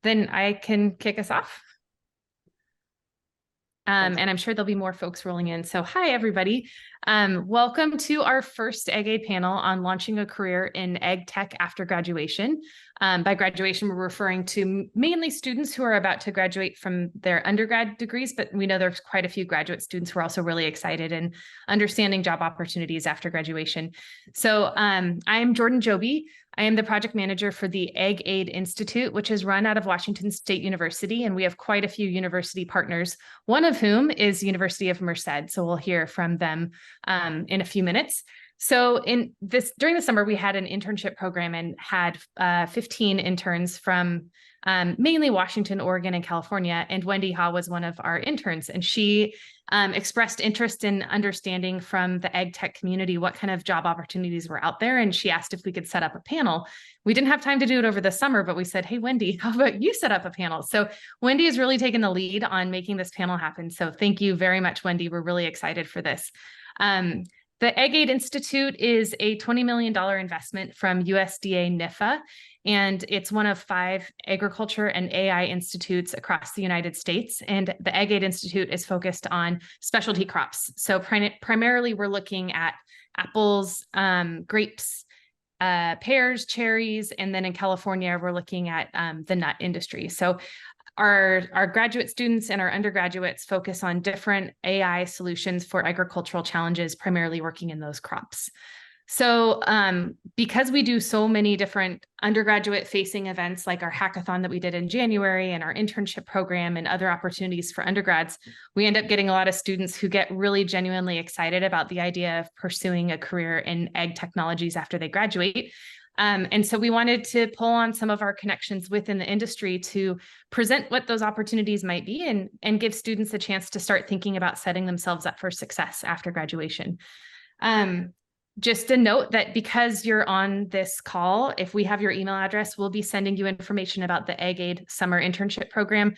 then I can kick us off. And I'm sure there'll be more folks rolling in. So hi, everybody. Welcome to our first AgAID panel on launching a career in AgTech after graduation. By graduation, we're referring to mainly students who are about to graduate from their undergrad degrees, but we know there's quite a few graduate students who are also really excited and understanding job opportunities after graduation. So I'm Jobe. I am the project manager for the AgAID Institute, which is run out of Washington State University, and we have quite a few university partners, one of whom is University of Merced. So we'll hear from them in a few minutes. So during the summer, we had an internship program and had 15 interns from mainly Washington, Oregon, and California. And Wendy Ha was one of our interns, and she expressed interest in understanding from the AgTech community what kind of job opportunities were out there. And she asked if we could set up a panel. We didn't have time to do it over the summer, but we said, hey, Wendy, how about you set up a panel? So Wendy has really taken the lead on making this panel happen. So thank you very much, Wendy. We're really excited for this. The AgAID Institute is a $20 million investment from USDA NIFA, and it's one of 5 agriculture and AI institutes across the United States. And the AgAID Institute is focused on specialty crops. So primarily, we're looking at apples, grapes, pears, cherries, and then in California, we're looking at the nut industry. So our graduate students and our undergraduates focus on different AI solutions for agricultural challenges, primarily working in those crops. So because we do so many different undergraduate facing events like our hackathon that we did in January and our internship program and other opportunities for undergrads, we end up getting a lot of students who get really genuinely excited about the idea of pursuing a career in ag technologies after they graduate. And so we wanted to pull on some of our connections within the industry to present what those opportunities might be and give students a chance to start thinking about setting themselves up for success after graduation. Just a note that because you're on this call, if we have your email address, we'll be sending you information about the AgAID summer internship program,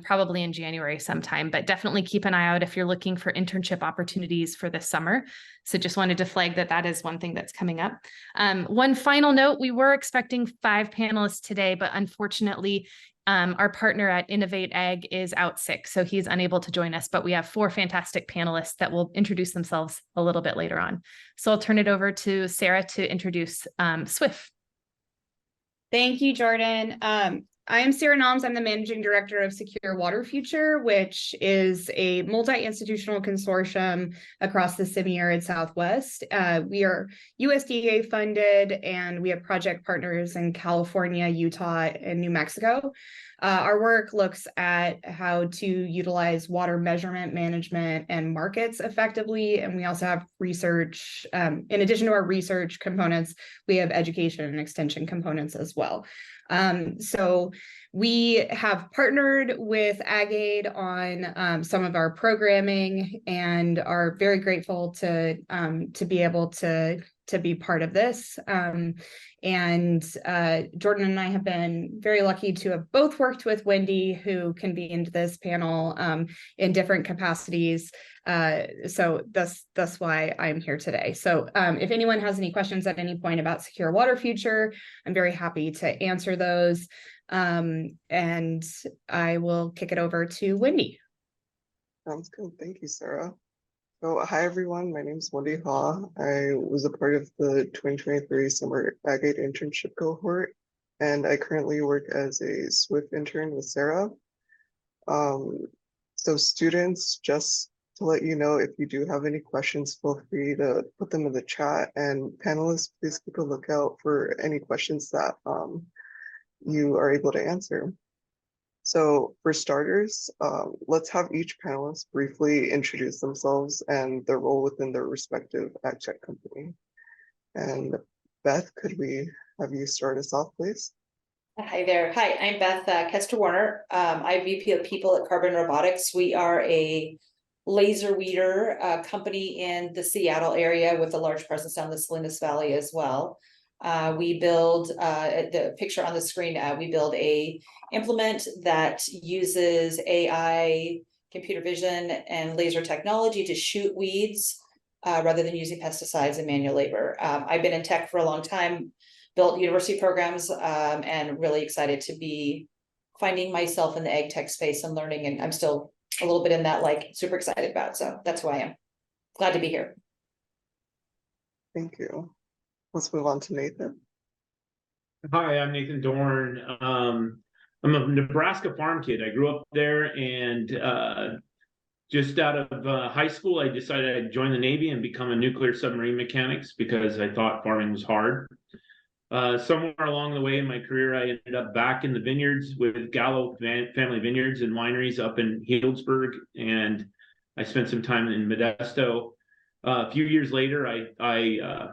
probably in January sometime, but definitely keep an eye out if you're looking for internship opportunities for this summer. So just wanted to flag that that is one thing that's coming up. One final note, we were expecting 5 panelists today, but unfortunately, our partner at Innovate Ag is out sick, so he's unable to join us, but we have 4 fantastic panelists that will introduce themselves a little bit later on. So I'll turn it over to Sarah to introduce SWIFT. Thank you, Jordan. I am Sarah Noms. I'm the Managing Director of Secure Water Future, which is a multi-institutional consortium across the semi-arid Southwest. We are USDA funded, and we have project partners in California, Utah, and New Mexico. Our work looks at how to utilize water measurement, management, and markets effectively. And we also have research. In addition to our research components, we have education and extension components as well. So we have partnered with AgAID on some of our programming and are very grateful to be able to be part of this. Jordan and I have been very lucky to have both worked with Wendy, who convened this panel in different capacities. So that's why I'm here today. So if anyone has any questions at any point about Secure Water Future, I'm very happy to answer those. And I will kick it over to Wendy. Sounds good. Thank you, Sarah. So hi, everyone. My name is Wendy Ha. I was a part of the 2023 Summer AgAID internship cohort, and I currently work as a SWIFT intern with Sarah. So students, just to let you know, if you do have any questions, feel free to put them in the chat, and panelists, please keep a lookout for any questions that you are able to answer. So for starters, let's have each panelist briefly introduce themselves and their role within their respective AgTech company. And Beth, could we have you start us off, please? Hi there. Hi, I'm Beth Kester-Warner. I'm VP of People at Carbon Robotics. We are a laser weeder company in the Seattle area with a large presence down the Salinas Valley as well. We build the picture on the screen. We build a implement that uses AI, computer vision, and laser technology to shoot weeds rather than using pesticides and manual labor. I've been in tech for a long time, built university programs, and really excited to be finding myself in the ag tech space and learning, and I'm still a little bit in that, like, super excited about. So that's who I am. Glad to be here. Thank you. Let's move on to Nathan. Hi, I'm Nathan Dorn. I'm a Nebraska farm kid. I grew up there, and just out of high school, I decided I'd join the Navy and become a nuclear submarine mechanics because I thought farming was hard. Somewhere along the way in my career, I ended up back in the vineyards with Gallo Family Vineyards and Wineries up in Healdsburg, and I spent some time in Modesto. A few years later, I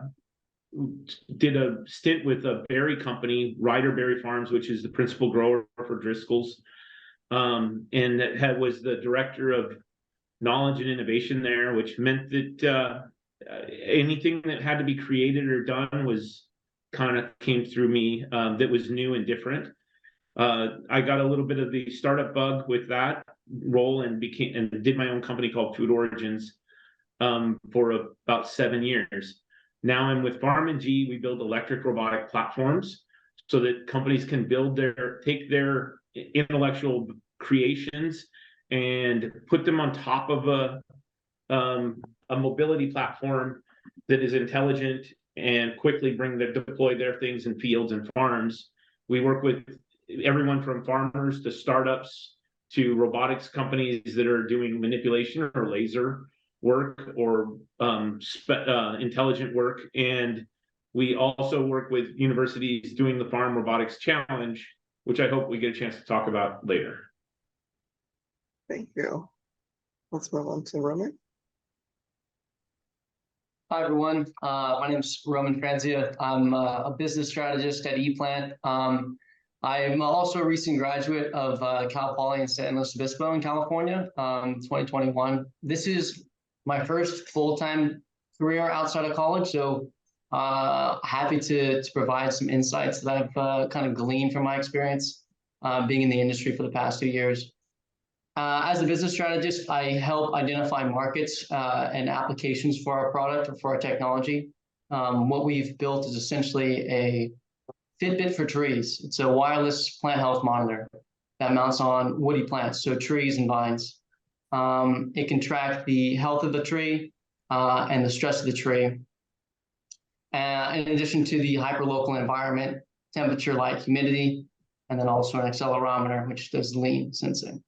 did a stint with a berry company, Ryder Berry Farms, which is the principal grower for Driscoll's, and that was the director of knowledge and innovation there, which meant that anything that had to be created or done was kind of came through me, that was new and different. I got a little bit of the startup bug with that role and did my own company called Food Origins for about 7 years. Now I'm with Farm&G. We build electric robotic platforms so that companies can take their intellectual creations and put them on top of a mobility platform that is intelligent and quickly deploy their things in fields and farms. We work with everyone from farmers to startups to robotics companies that are doing manipulation or laser work or intelligent work. And we also work with universities doing the Farm Robotics Challenge, which I hope we get a chance to talk about later. Thank you. Let's move on to Roman. Hi, everyone. My name is Roman Franzia. I'm a business strategist at ePlant. I'm also a recent graduate of Cal Poly in San Luis Obispo in California, 2021. This is my first full-time career outside of college, so happy to provide some insights that I've kind of gleaned from my experience being in the industry for the past 2 years. As a business strategist, I help identify markets and applications for our product or for our technology. What we've built is essentially a Fitbit for trees. It's a wireless plant health monitor that mounts on woody plants, so trees and vines. It can track the health of the tree and the stress of the tree. In addition to the hyperlocal environment, temperature, light, humidity, and then also an accelerometer, which does lean sensing.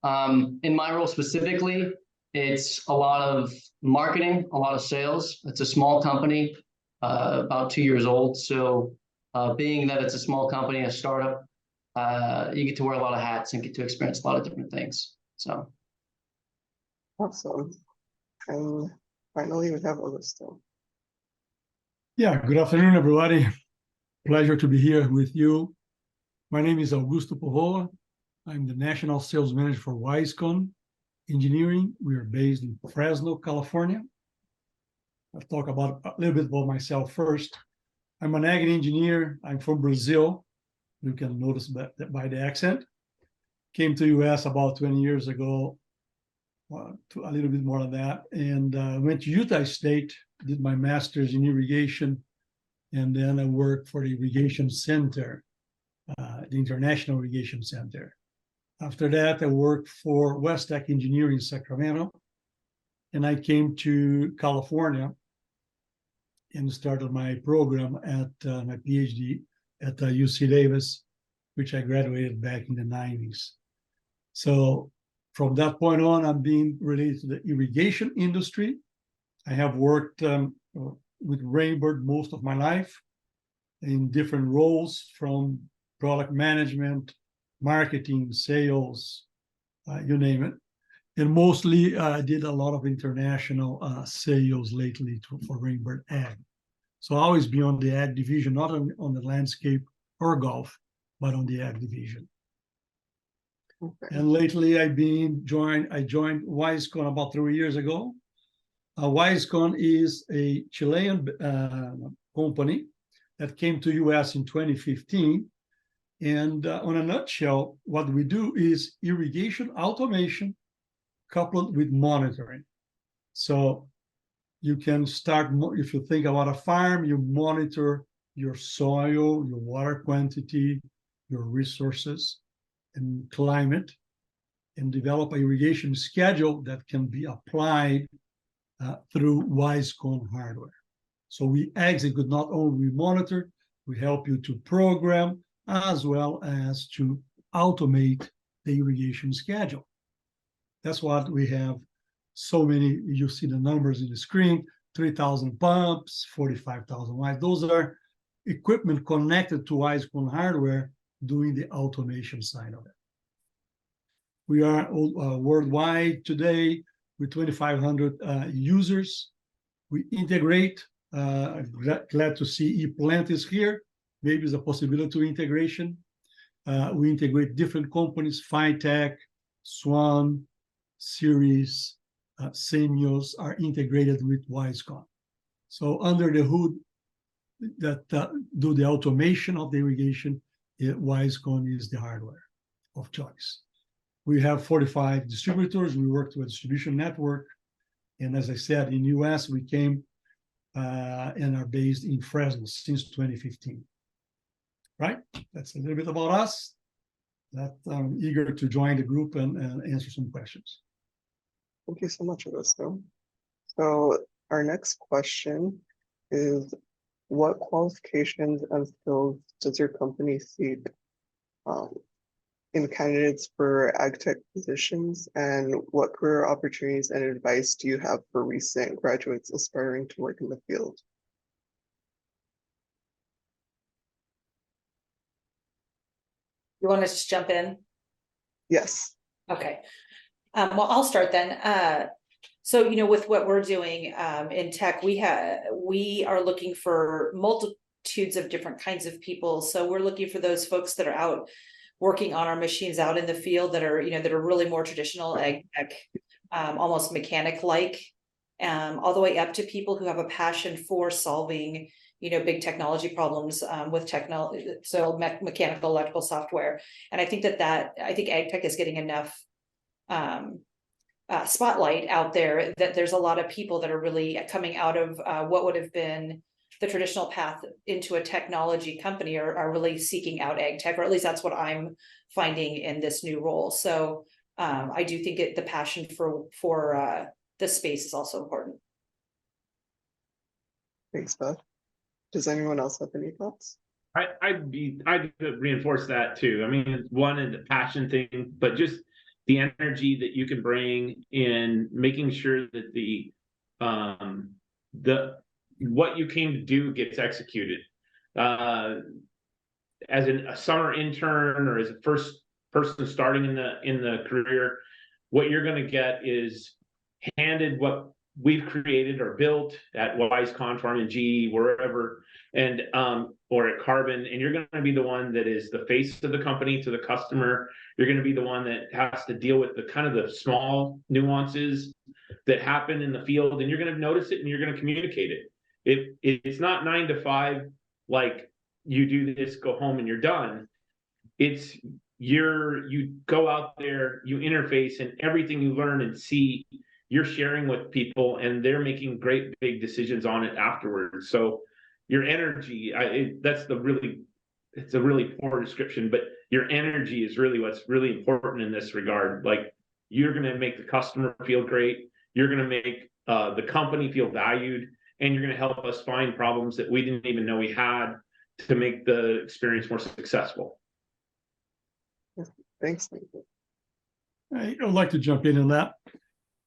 In my role specifically, it's a lot of marketing, a lot of sales. It's a small company, about 2 years old. So being that it's a small company, a startup, you get to wear a lot of hats and get to experience a lot of different things. So. Awesome. And finally, we have Augusto. Yeah, good afternoon, everybody. Pleasure to be here with you. My name is Augusto Povoa. I'm the National Sales Manager for WiseConn Engineering. We are based in Fresno, California. I'll talk about a little bit about myself first. I'm an ag engineer. I'm from Brazil. You can notice that by the accent. Came to US about 20 years ago, to a little bit more than that, and went to Utah State, did my master's in irrigation, and then I worked for the Irrigation Center, the International Irrigation Center. After that, I worked for West Tech Engineering in Sacramento, and I came to California and started my program at my PhD at UC Davis, which I graduated back in the 90s. So from that point on, I'm being related to the irrigation industry. I have worked with Rainbird most of my life in different roles, from product management, marketing, sales, you name it. And mostly I did a lot of international sales lately for Rainbird Ag. So I always be on the ag division, not on the landscape or golf, but on the ag division. Okay. And lately I joined WiseConn about 3 years ago. WiseConn is a Chilean company that came to US in 2015. And on a nutshell, what we do is irrigation automation coupled with monitoring. So you can start, if you think about a farm, you monitor your soil, your water quantity, your resources. and climate, and develop an irrigation schedule that can be applied through WiseConn hardware. So we execute, not only we monitor, we help you to program as well as to automate the irrigation schedule. That's what we have. So many, you see the numbers in the screen, 3,000 pumps, 45,000 wires. Those are equipment connected to WiseConn hardware doing the automation side of it. We are worldwide today with 2,500 users. We integrate. Glad to see ePlant is here. Maybe there's a possibility to integration. We integrate different companies, Phytech, Swan, Series, Senios are integrated with WiseConn. So under the hood that do the automation of the irrigation, WiseConn is the hardware of choice. We have 45 distributors. We work to a distribution network. And as I said, in US, we came and are based in Fresno since 2015. Right? That's a little bit about us. That I'm eager to join the group and answer some questions. Thank you so much, Augusto. So our next question is, what qualifications and skills does your company seek in candidates for AgTech positions, and what career opportunities and advice do you have for recent graduates aspiring to work in the field? You want to just jump in? Yes. Okay. Well, I'll start then. So, with what we're doing in tech, we are looking for multitudes of different kinds of people. So we're looking for those folks that are out working on our machines out in the field that are, that are really more traditional ag tech, almost mechanic-like, all the way up to people who have a passion for solving, big technology problems with technology, so mechanical, electrical software. And I think I think ag tech is getting enough spotlight out there that there's a lot of people that are really coming out of what would have been the traditional path into a technology company are really seeking out ag tech, or at least that's what I'm finding in this new role. So I do think the passion for this space is also important. Thanks, Beth. Does anyone else have any thoughts? I'd reinforce that too. I mean, it's one and the passion thing, but just the energy that you can bring in making sure that what you came to do gets executed. As a summer intern or as a first person starting in the career, what you're going to get is handed what we've created or built at WiseConn, Farm and GE, wherever, and or at Carbon, and you're going to be the one that is the face of the company to the customer. You're going to be the one that has to deal with the kind of the small nuances that happen in the field, and you're going to notice it and you're going to communicate it. It's not 9 to 5, like you do this, go home and you're done. It's you go out there, you interface, and everything you learn and see, you're sharing with people, and they're making great big decisions on it afterwards. So your energy, it's a really poor description, but your energy is really what's really important in this regard. Like, you're going to make the customer feel great. You're going to make the company feel valued, and you're going to help us find problems that we didn't even know we had to make the experience more successful. Thanks. I'd like to jump in on that.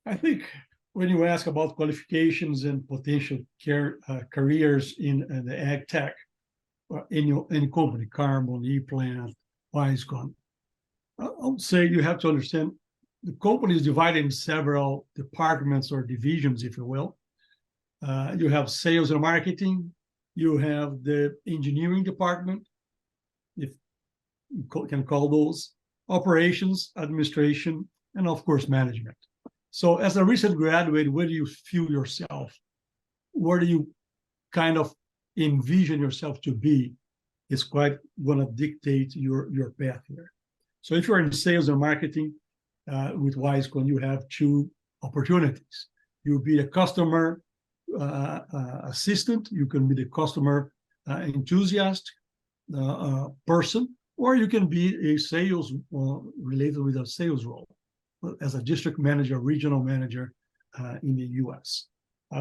I think when you ask about qualifications and potential careers in the ag tech, in any company, Carbon, ePlant, WiseConn, I would say you have to understand the company is divided in several departments or divisions, if you will. You have sales and marketing, you have the engineering department, if you can call those, operations, administration, and of course, management. So as a recent graduate, where do you feel yourself? Where do you kind of envision yourself to be is quite going to dictate your path here. So if you're in sales and marketing with WiseConn, you have two opportunities. You'll be a customer assistant. You can be the customer enthusiast person, or you can be a sales related with a sales role as a district manager, regional manager in the US.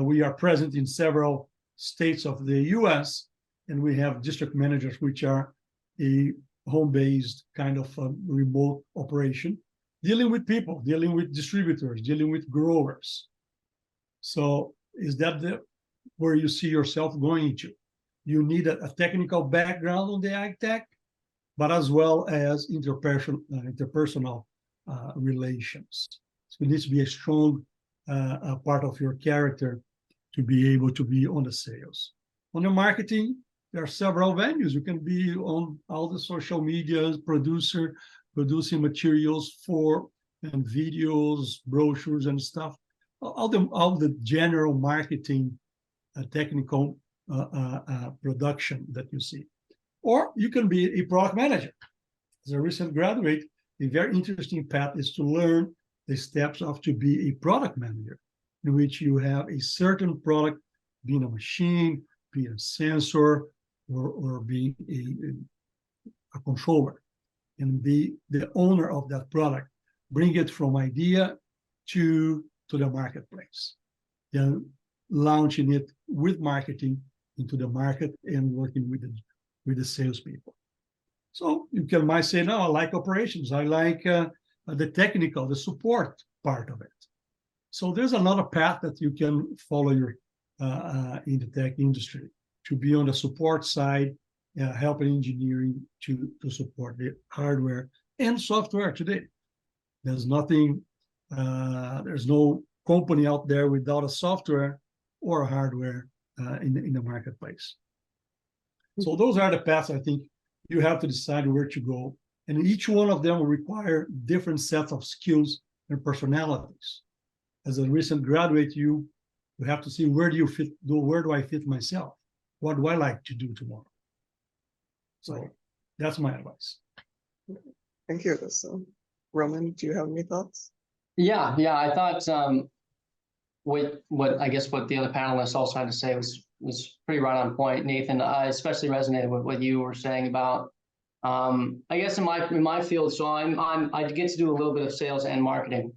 We are present in several states of the US, and we have district managers, which are a home-based kind of remote operation, dealing with people, dealing with distributors, dealing with growers. So is that where you see yourself going to? You need a technical background on the AgTech, but as well as interpersonal relations. So it needs to be a strong part of your character to be able to be on the sales. On the marketing, there are several venues. You can be on all the social media, producing materials for and videos, brochures, and stuff. All the general marketing, technical production that you see. Or you can be a product manager. As a recent graduate, a very interesting path is to learn the steps of to be a product manager, in which you have a certain product, being a machine, being a sensor, or being a controller, and be the owner of that product. Bring it from idea to the marketplace. Then launching it with marketing into the market and working with the salespeople. So you might say, no, I like operations. I like the technical, the support part of it. So there's another path that you can follow in the tech industry, to be on the support side, helping engineering to support the hardware and software today. There's nothing, there's no company out there without a software or a hardware in the marketplace. So those are the paths I think you have to decide where to go. And each one of them will require different sets of skills and personalities. As a recent graduate, you have to see, where do you fit, where do I fit myself? What do I like to do tomorrow? So that's my advice. Thank you, Augusto. Roman, do you have any thoughts? Yeah, I thought what I guess what the other panelists also had to say was pretty right on point. Nathan, I especially resonated with what you were saying about I guess in my field. So I get to do a little bit of sales and marketing.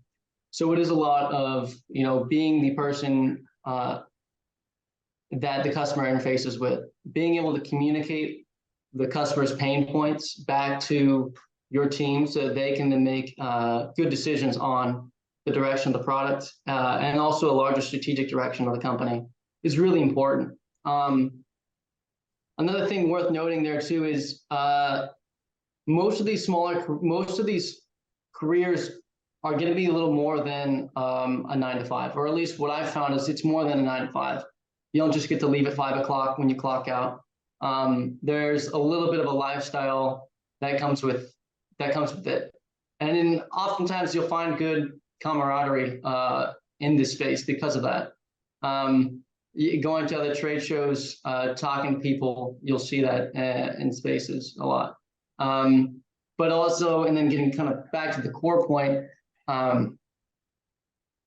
So it is a lot of, you know, being the person that the customer interfaces with, being able to communicate the customer's pain points back to your team so that they can then make good decisions on the direction of the product and also a larger strategic direction of the company is really important. Another thing worth noting there too is most of these careers are going to be a little more than a 9 to 5, or at least what I've found is it's more than a 9 to 5. You don't just get to leave at 5 o'clock when you clock out. There's a little bit of a lifestyle that comes with it, and then oftentimes you'll find good camaraderie in this space because of that. Going to other trade shows, talking to people, you'll see that in spaces a lot. But also, and then getting kind of back to the core point,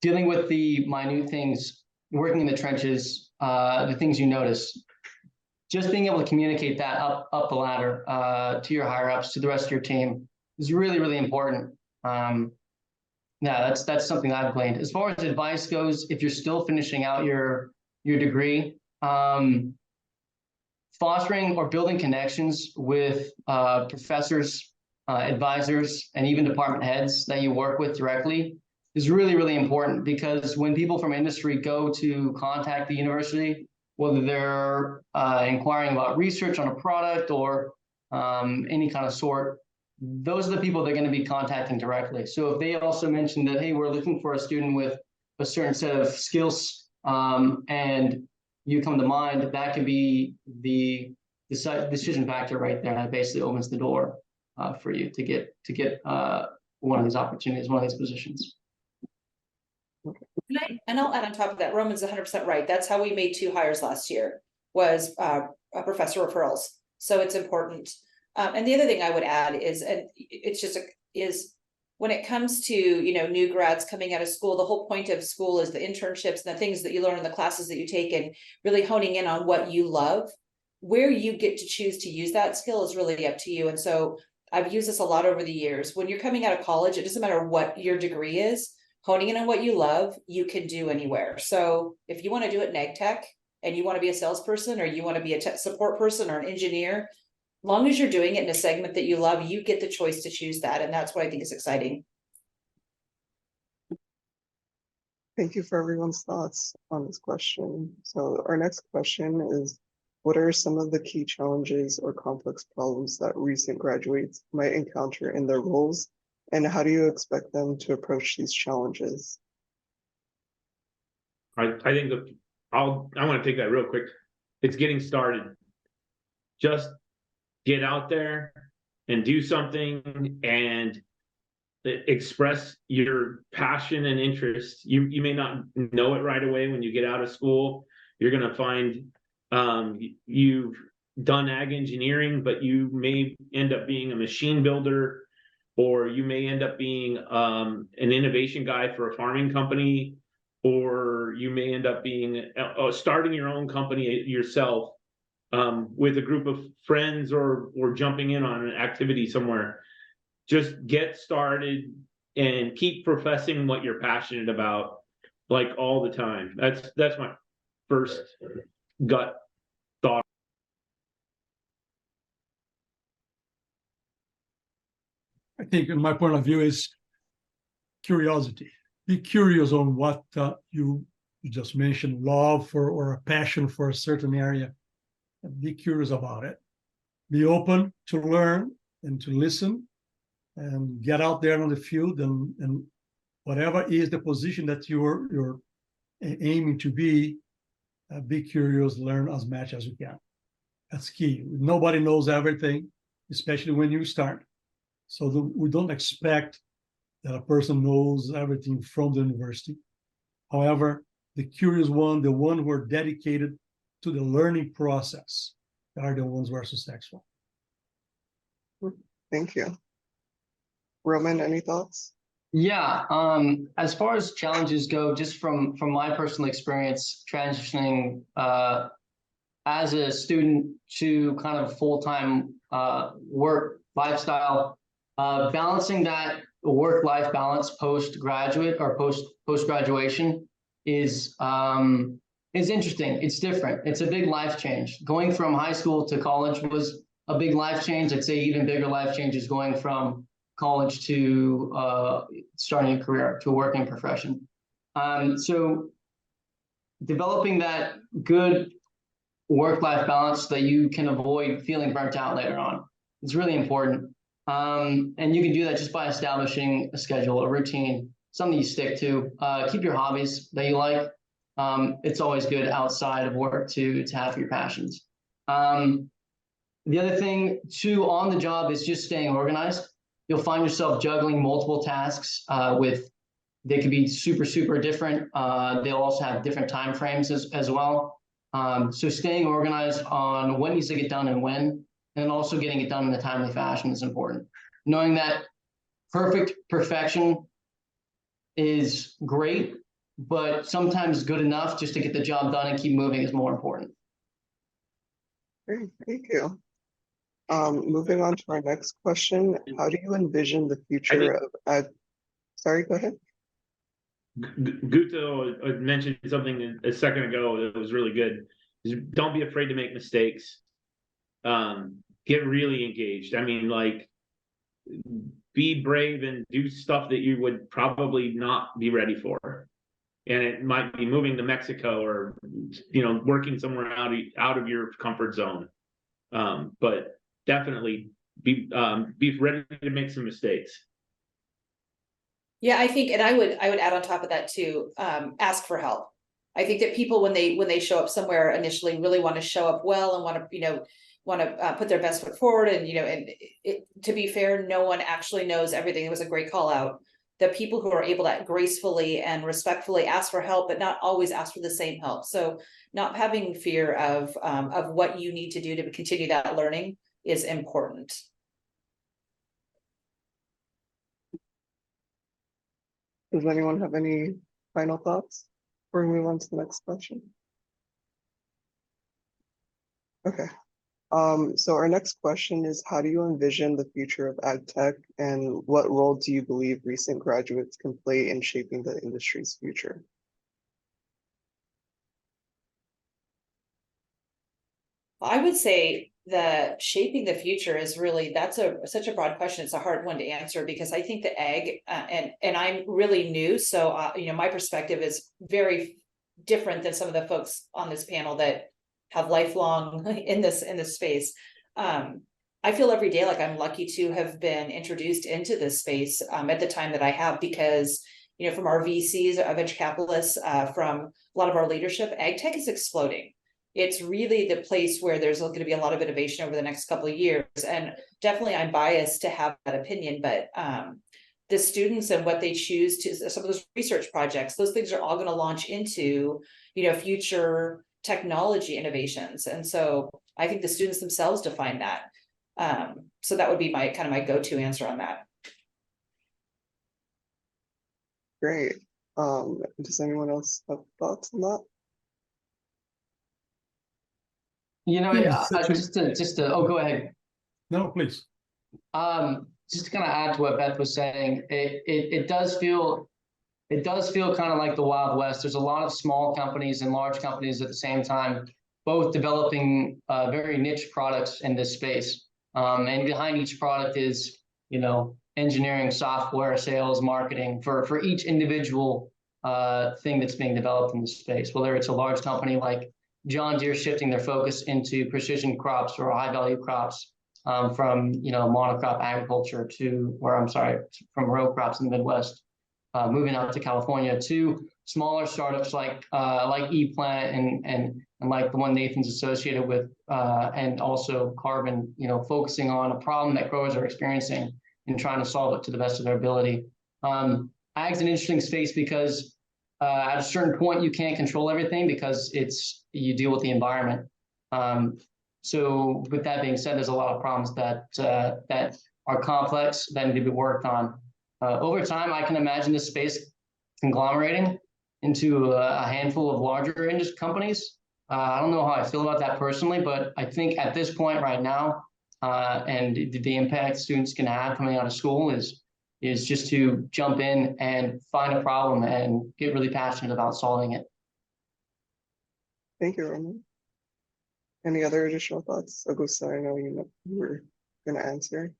dealing with the minute things, working in the trenches, the things you notice, just being able to communicate that up the ladder to your higher ups, to the rest of your team is really, really important. Yeah, that's something I've gleaned. As far as advice goes, if you're still finishing out your degree, fostering or building connections with professors, advisors, and even department heads that you work with directly is really, really important, because when people from industry go to contact the university, whether they're inquiring about research on a product or any kind of sort, those are the people they're going to be contacting directly. So if they also mention that, hey, we're looking for a student with a certain set of skills, and you come to mind, that could be the decision factor right there. That basically opens the door for you to get one of these opportunities, one of these positions. And I'll add on top of that, Roman's 100% right. That's how we made 2 hires last year, was professor referrals. So it's important. And the other thing I would add is, and it's just is when it comes to, you know, new grads coming out of school, the whole point of school is the internships and the things that you learn in the classes that you take, and really honing in on what you love. Where you get to choose to use that skill is really up to you. And so I've used this a lot over the years. When you're coming out of college, it doesn't matter what your degree is, honing in on what you love, you can do anywhere. So if you want to do it in AgTech and you want to be a salesperson, or you want to be a tech support person or an engineer, long as you're doing it in a segment that you love, you get the choice to choose that. And that's what I think is exciting. Thank you for everyone's thoughts on this question. So our next question is, what are some of the key challenges or complex problems that recent graduates might encounter in their roles, and how do you expect them to approach these challenges? I think I want to take that real quick. It's getting started. Just get out there and do something and express your passion and interest. You may not know it right away when you get out of school. You're going to find you've done ag engineering, but you may end up being a machine builder, or you may end up being an innovation guy for a farming company, or you may end up being starting your own company yourself with a group of friends, or jumping in on an activity somewhere. Just get started and keep professing what you're passionate about, like, all the time. That's my first gut thought. I think, in my point of view, is curiosity. Be curious on what you just mentioned, love for or a passion for a certain area. Be curious about it. Be open to learn and to listen, and get out there on the field, and whatever is the position that you're aiming to be curious, learn as much as you can. That's key. Nobody knows everything, especially when you start. So we don't expect that a person knows everything from the university. However, the curious one, the one who are dedicated to the learning process, are the ones who are successful. Thank you. Roman, any thoughts? Yeah, as far as challenges go, just from my personal experience transitioning as a student to kind of full-time work lifestyle, balancing that work-life balance post-graduate or post-graduation is interesting. It's different. It's a big life change. Going from high school to college was a big life change. I'd say even bigger life change is going from college to starting a career, to a working profession. So developing that good work-life balance so that you can avoid feeling burnt out later on, it's really important. And you can do that just by establishing a schedule, a routine, something you stick to. Keep your hobbies that you like. It's always good outside of work to have your passions. The other thing too on the job is just staying organized. You'll find yourself juggling multiple tasks they could be super different. They'll also have different time frames as well. So staying organized on what needs to get done and when, and also getting it done in a timely fashion is important. Knowing that perfection is great, but sometimes good enough just to get the job done and keep moving is more important. Great, thank you. Moving on to our next question, how do you envision the future of ag? Sorry, go ahead. Guto mentioned something a second ago that was really good. Don't be afraid to make mistakes. Get really engaged. I mean, like, be brave and do stuff that you would probably not be ready for. And it might be moving to Mexico, or, working somewhere out of your comfort zone. But definitely be ready to make some mistakes. Yeah, I think, and I would add on top of that too, ask for help. I think that people, when they show up somewhere initially, really want to show up well and want to put their best foot forward. And to be fair, no one actually knows everything. It was a great call out. The people who are able to gracefully and respectfully ask for help, but not always ask for the same help. So not having fear of what you need to do to continue that learning is important. Does anyone have any final thoughts before we move on to the next question? Okay. So our next question is, how do you envision the future of AgTech, and what role do you believe recent graduates can play in shaping the industry's future? I would say the shaping the future is really, that's such a broad question. It's a hard one to answer because I think the ag and I'm really new, so you know, my perspective is very different than some of the folks on this panel that have lifelong in this space. I feel every day like I'm lucky to have been introduced into this space at the time that I have, because you know, from our VCs, venture capitalists, from a lot of our leadership, ag tech is exploding. It's really the place where there's going to be a lot of innovation over the next couple of years. And definitely I'm biased to have that opinion, but the students and what they choose to, some of those research projects, those things are all going to launch into, you know, future technology innovations. And so I think the students themselves define that. So that would be my kind of my go-to answer on that. Great. Does anyone else have thoughts on that? You know, Yes, just to, oh, go ahead. No, please. Just to kind of add to what Beth was saying, it does feel kind of like the Wild West. There's a lot of small companies and large companies at the same time, both developing very niche products in this space. And behind each product is, you know, engineering, software, sales, marketing for each individual thing that's being developed in this space. Whether it's a large company like John Deere shifting their focus into precision crops or high value crops, from, you know, monocrop agriculture to, from row crops in the Midwest, moving out to California, to smaller startups like ePlant and like the one Nathan's associated with, and also Carbon, you know, focusing on a problem that growers are experiencing and trying to solve it to the best of their ability. Ag's an interesting space because at a certain point you can't control everything because you deal with the environment. So with that being said, there's a lot of problems that are complex that need to be worked on. Over time, I can imagine this space conglomerating into a handful of larger industry companies. I don't know how I feel about that personally, but I think at this point right now, and the impact students can have coming out of school is just to jump in and find a problem and get really passionate about solving it. Thank you, Roman. Any other additional thoughts? Augusto, I know you were going to answer.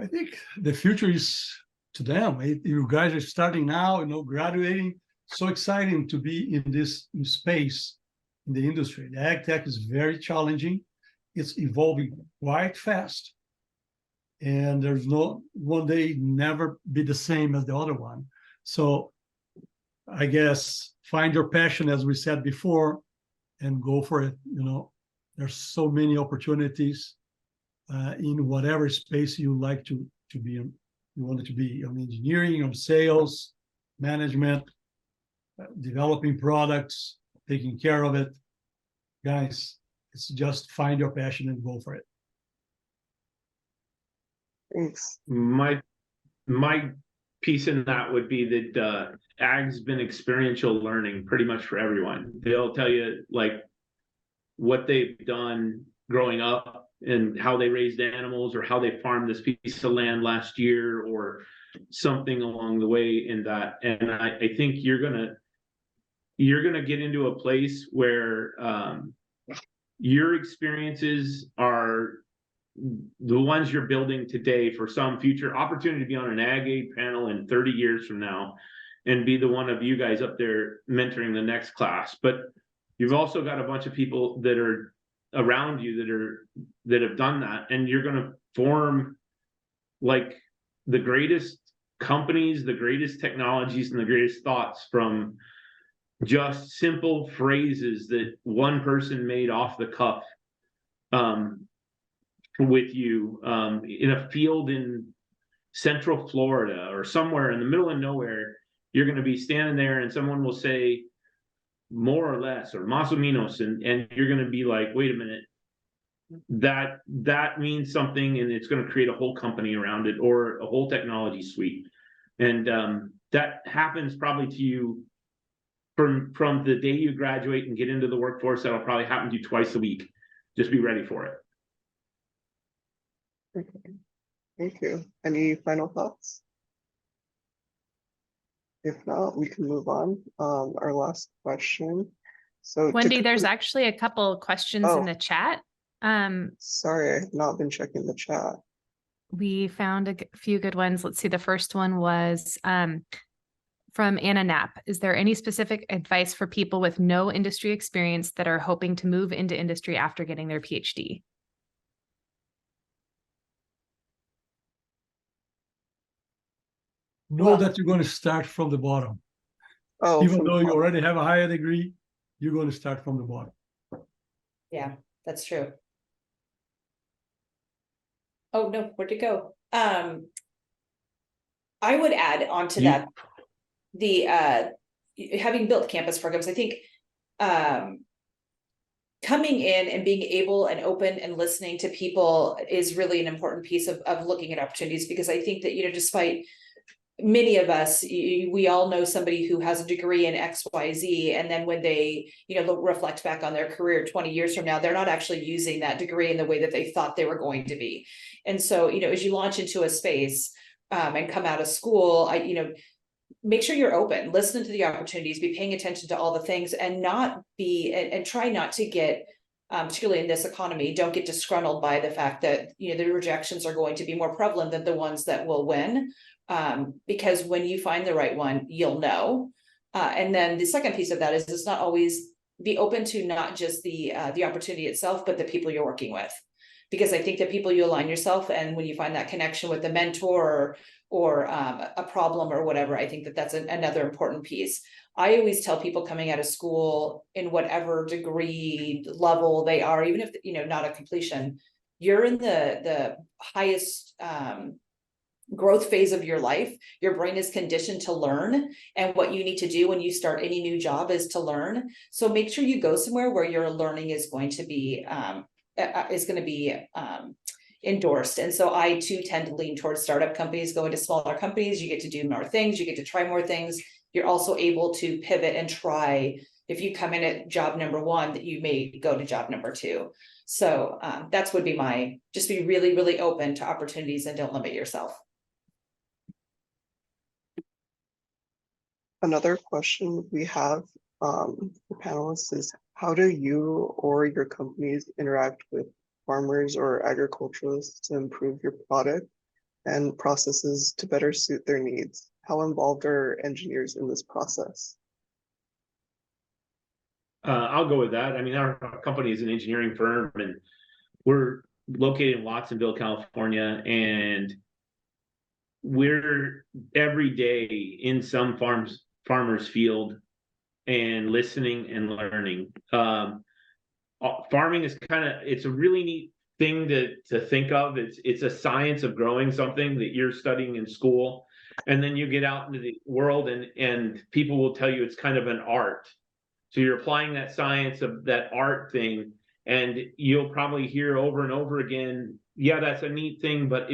I think the future is to them. You guys are starting now, you know, graduating. So exciting to be in this space in the industry. The ag tech is very challenging. It's evolving quite fast. And there's no one day never be the same as the other one. So I guess find your passion, as we said before, and go for it. You know, there's so many opportunities in whatever space you like to be in. You want it to be on engineering, on sales, management, developing products, taking care of it. Guys, it's just find your passion and go for it. Thanks. My piece in that would be that ag's been experiential learning pretty much for everyone. They'll tell you like what they've done growing up and how they raised animals or how they farmed this piece of land last year or something along the way in that. And I think you're gonna get into a place where your experiences are the ones you're building today for some future opportunity to be on an AgAID panel in 30 years from now and be the one of you guys up there mentoring the next class. But you've also got a bunch of people that are around you that have done that, and you're going to form like the greatest companies, the greatest technologies, and the greatest thoughts from just simple phrases that one person made off the cuff with you in a field in Central Florida or somewhere in the middle of nowhere. You're going to be standing there and someone will say more or less or más o menos, and you're going to be like, wait a minute, that means something, and it's going to create a whole company around it or a whole technology suite. And that happens probably to you from the day you graduate and get into the workforce. That'll probably happen to you twice a week. just be ready for it. Okay. Thank you. Any final thoughts? If not, we can move on. Our last question. So Wendy, there's actually a couple questions in the chat. Sorry, I've not been checking the chat. We found a few good ones. Let's see. The first one was from Anna Knapp. Is there any specific advice for people with no industry experience that are hoping to move into industry after getting their PhD? Know that you're going to start from the bottom. Oh, even though you already have a higher degree, you're going to start from the bottom. Yeah, that's true. Oh, no, where'd it go? I would add on to that, the having built campus programs, I think coming in and being able and open and listening to people is really an important piece of looking at opportunities, because I think that, you know, despite many of us, we all know somebody who has a degree in XYZ, and then when they, you know, reflect back on their career 20 years from now, they're not actually using that degree in the way that they thought they were going to be. And so, you know, as you launch into a space and come out of school, you know, make sure you're open, listen to the opportunities, be paying attention to all the things, and not be, and try not to get, particularly in this economy, don't get disgruntled by the fact that, you know, the rejections are going to be more prevalent than the ones that will win. Because when you find the right one, you'll know. And then the second piece of that is it's not always be open to not just the opportunity itself, but the people you're working with. Because I think that people you align yourself, and when you find that connection with a mentor or a problem or whatever, I think that that's another important piece. I always tell people coming out of school, in whatever degree level they are, even if, you know, not a completion, you're in the highest growth phase of your life. Your brain is conditioned to learn, and what you need to do when you start any new job is to learn. So make sure you go somewhere where your learning is going to be endorsed. And so I too tend to lean towards startup companies. Go into smaller companies, you get to do more things, you get to try more things. You're also able to pivot and try. If you come in at job number one, that you may go to job number two. So that's would be my, just be really, really open to opportunities and don't limit yourself. Another question we have for panelists is, how do you or your companies interact with farmers or agriculturalists to improve your product and processes to better suit their needs? How involved are engineers in this process? I'll go with that. I mean, our company is an engineering firm, and we're located in Watsonville, California, and we're every day in some farmer's field and listening and learning. Farming is it's a really neat thing to think of. It's a science of growing something that you're studying in school, and then you get out into the world and people will tell you it's kind of an art. So you're applying that science of that art thing, and you'll probably hear over and over again, yeah, that's a neat thing, but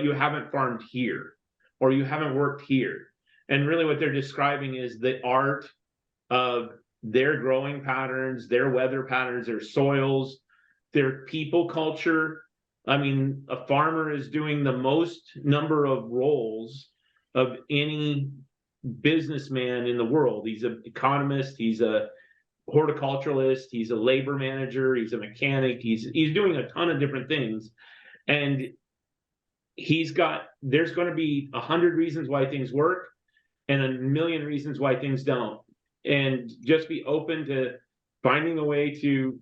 you haven't farmed here, or you haven't worked here. And really what they're describing is the art of their growing patterns, their weather patterns, their soils, their people culture. I mean, a farmer is doing the most number of roles of any businessman in the world. He's an economist, he's a horticulturalist, he's a labor manager, he's a mechanic, he's doing a ton of different things. And there's going to be 100 reasons why things work and a million reasons why things don't. And just be open to finding a way to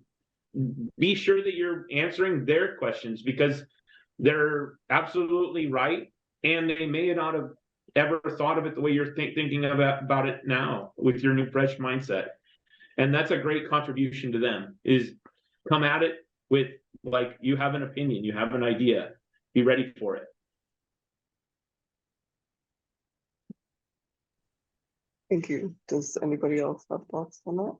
be sure that you're answering their questions, because they're absolutely right, and they may not have ever thought of it the way you're thinking about it now with your new fresh mindset. And that's a great contribution to them, is come at it with, like, you have an opinion, you have an idea, be ready for it. Thank you. Does anybody else have thoughts on that?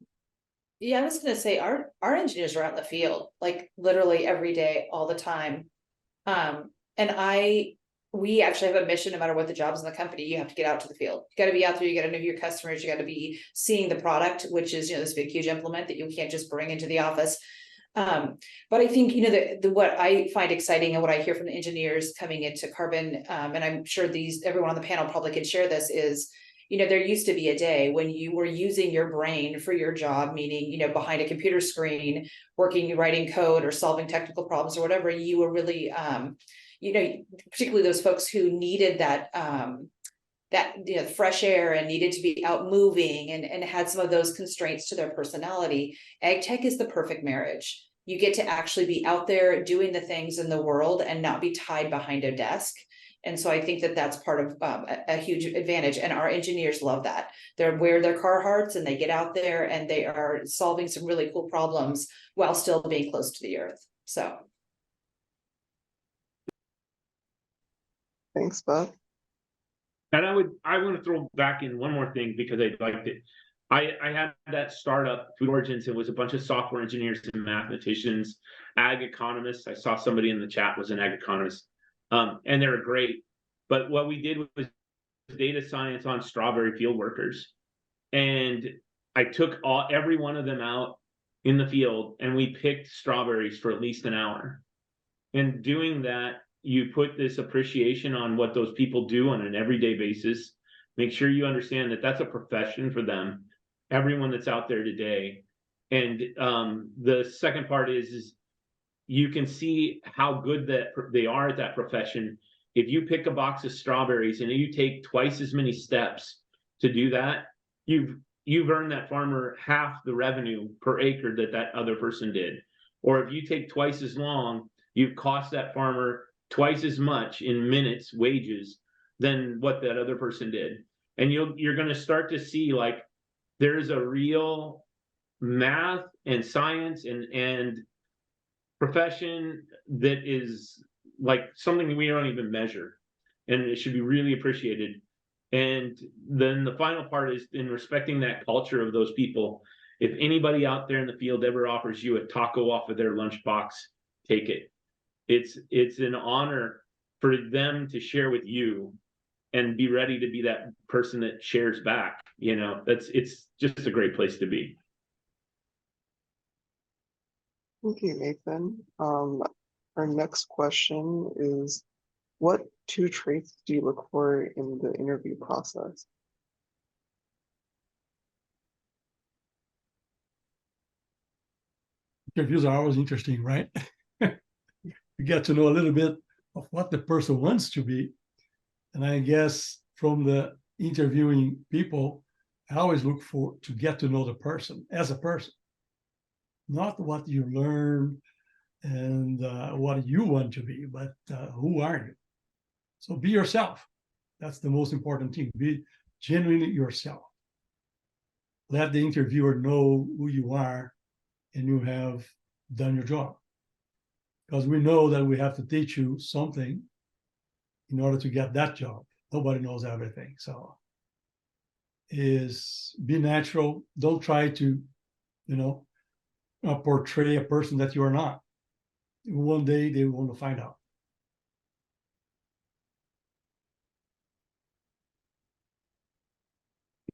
Yeah, I was going to say our engineers are out in the field, like literally every day, all the time. And we actually have a mission. No matter what the jobs in the company, you have to get out to the field. You got to be out there. You got to know your customers. You got to be seeing the product, which is, you know, this big, huge implement that you can't just bring into the office. But I think, what I find exciting and what I hear from the engineers coming into carbon, and I'm sure everyone on the panel probably could share this, is, there used to be a day when you were using your brain for your job, meaning, behind a computer screen, writing code or solving technical problems or whatever, you were really, particularly those folks who needed that fresh air and needed to be out moving and had some of those constraints to their personality. AgTech is the perfect marriage. You get to actually be out there doing the things in the world and not be tied behind a desk. And so I think that that's part of a huge advantage. And our engineers love that. They wear their Carhartts and they get out there and they are solving some really cool problems while still being close to the earth. So. Thanks, Beth. And I want to throw back in one more thing because I liked it. I had that startup, Food Origins. It was a bunch of software engineers and mathematicians, ag economists. I saw somebody in the chat was an ag economist. And they were great. But what we did was data science on strawberry field workers. And I took every one of them out in the field and we picked strawberries for at least an hour. And doing that, you put this appreciation on what those people do on an everyday basis. Make sure you understand that that's a profession for them, everyone that's out there today. And the second part is you can see how good that they are at that profession. If you pick a box of strawberries and you take twice as many steps to do that, you've earned that farmer half the revenue per acre that other person did. Or if you take twice as long, you've cost that farmer twice as much in minutes wages than what that other person did. And you're going to start to see like there's a real math and science and profession that is like something we don't even measure, and it should be really appreciated. And then the final part is in respecting that culture of those people. If anybody out there in the field ever offers you a taco off of their lunchbox, take it. It's an honor for them to share with you and be ready to be that person that shares back. It's just a great place to be. Thank you, Nathan. Our next question is, what 2 traits do you look for in the interview process? Interviews are always interesting, right? You get to know a little bit of what the person wants to be. And I guess from the interviewing people, I always look to get to know the person as a person, not what you learn and what you want to be, but who are you? So be yourself. That's the most important thing. Be genuinely yourself. Let the interviewer know who you are and you have done your job. Because we know that we have to teach you something in order to get that job. Nobody knows everything. So be natural. Don't try to, portray a person that you are not. One day they want to find out.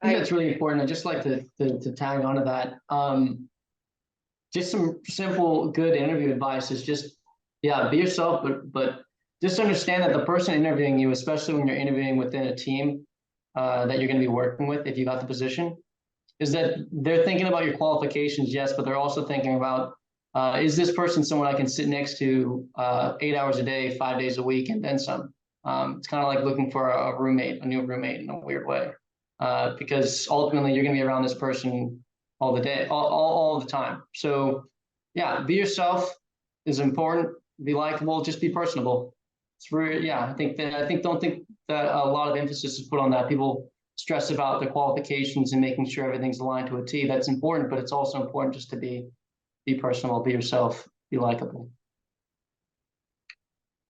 I think that's really important. I'd just like to tag onto that. Just some simple, good interview advice is just, be yourself, but just understand that the person interviewing you, especially when you're interviewing within a team that you're going to be working with, if you got the position, is that they're thinking about your qualifications, yes, but they're also thinking about, is this person someone I can sit next to 8 hours a day, 5 days a week, and then some? It's kind of like looking for a new roommate in a weird way, because ultimately you're going to be around this person all the day, all the time. So be yourself is important. Be likable, just be personable. It's really, don't think that a lot of emphasis is put on that. People stress about the qualifications and making sure everything's aligned to a T. That's important, but it's also important just to be personal, be yourself, be likable.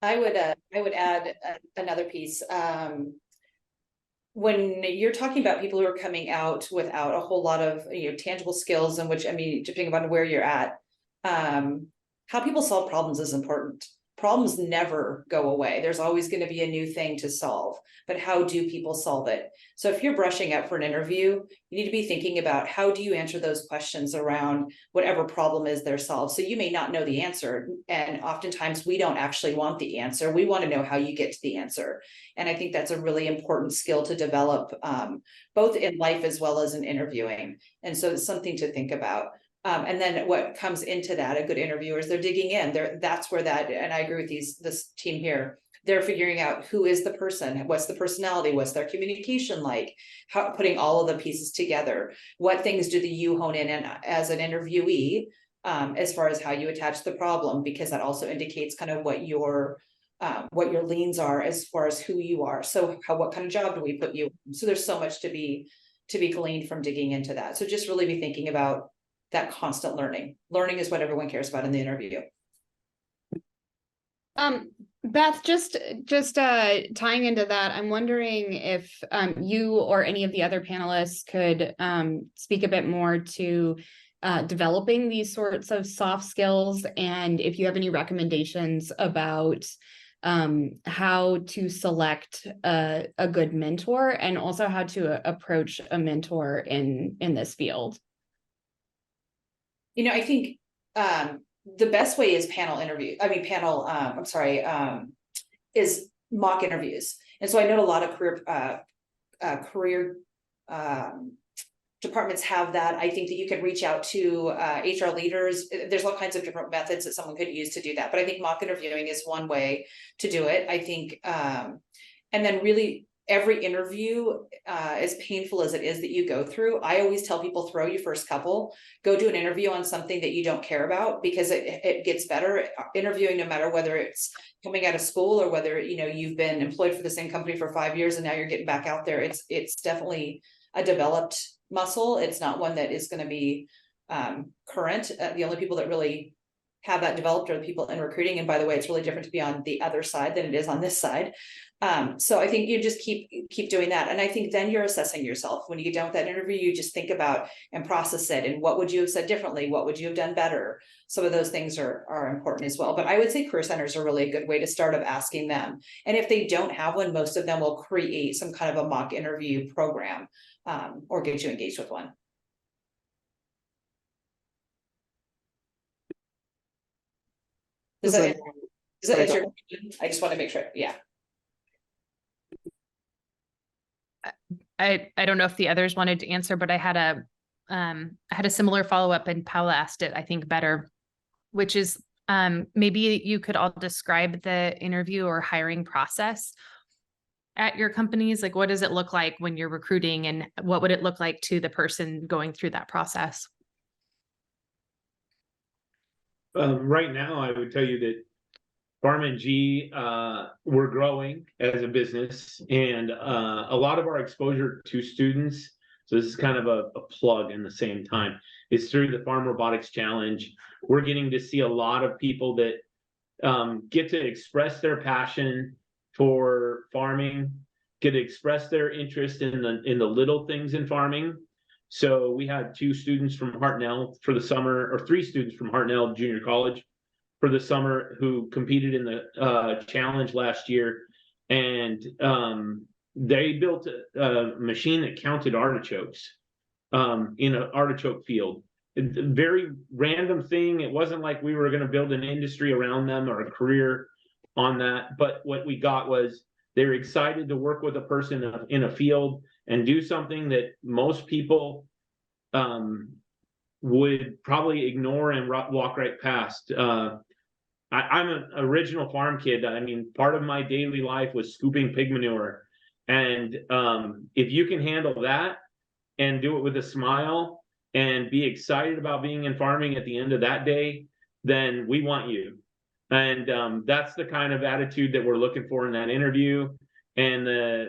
I would add another piece. When you're talking about people who are coming out without a whole lot of tangible skills, in which, depending on where you're at, how people solve problems is important. problems never go away. There's always going to be a new thing to solve, but how do people solve it? So if you're brushing up for an interview, you need to be thinking about how do you answer those questions around whatever problem is there solved. So you may not know the answer, and oftentimes we don't actually want the answer. We want to know how you get to the answer. And I think that's a really important skill to develop, both in life as well as in interviewing. And so it's something to think about. And then what comes into that, a good interviewer is they're digging in. That's where that, and I agree with this team here. They're figuring out who is the person, what's the personality, what's their communication like, how putting all of the pieces together. What things do you hone in as an interviewee, as far as how you attach the problem, because that also indicates kind of what your leans are as far as who you are. So what kind of job do we put you in? So there's so much to be gleaned from digging into that. So just really be thinking about that constant learning. Learning is what everyone cares about in the interview. Beth, just tying into that, I'm wondering if you or any of the other panelists could speak a bit more to developing these sorts of soft skills, and if you have any recommendations about how to select a good mentor, and also how to approach a mentor in this field. I think the best way is is mock interviews. And so I know a lot of career departments have that. I think that you can reach out to HR leaders. There's all kinds of different methods that someone could use to do that. But I think mock interviewing is one way to do it. I think, and then really every interview, as painful as it is that you go through, I always tell people, throw your first couple, go do an interview on something that you don't care about, because it gets better. Interviewing, no matter whether it's coming out of school or whether, you've been employed for the same company for 5 years and now you're getting back out there, it's definitely a developed muscle. It's not one that is going to be current. The only people that really have that developed are the people in recruiting. And by the way, it's really different to be on the other side than it is on this side. So I think you just keep doing that. And I think then you're assessing yourself. When you get done with that interview, you just think about and process it. And what would you have said differently? What would you have done better? Some of those things are important as well. But I would say career centers are really a good way to start of asking them. And if they don't have one, most of them will create some kind of a mock interview program, or get you engaged with one. Does that answer your question? I just want to make sure. Yeah. I don't know if the others wanted to answer, but I had a similar follow-up, and Paula asked it, I think, better, which is maybe you could all describe the interview or hiring process at your companies. Like, what does it look like when you're recruiting, and what would it look like to the person going through that process? Right now, I would tell you that Farm&G, we're growing as a business, and a lot of our exposure to students, so this is kind of a plug in the same time, is through the Farm Robotics Challenge. We're getting to see a lot of people that get to express their passion for farming, get to express their interest in the little things in farming. So we had 2 students from Hartnell for the summer, or 3 students from Hartnell Junior College for the summer who competed in the challenge last year. And they built a machine that counted artichokes in an artichoke field. A very random thing. It wasn't like we were going to build an industry around them or a career on that. But what we got was they were excited to work with a person in a field and do something that most people would probably ignore and walk right past. I'm an original farm kid. I mean, part of my daily life was scooping pig manure. And if you can handle that and do it with a smile and be excited about being in farming at the end of that day, then we want you. And that's the kind of attitude that we're looking for in that interview. And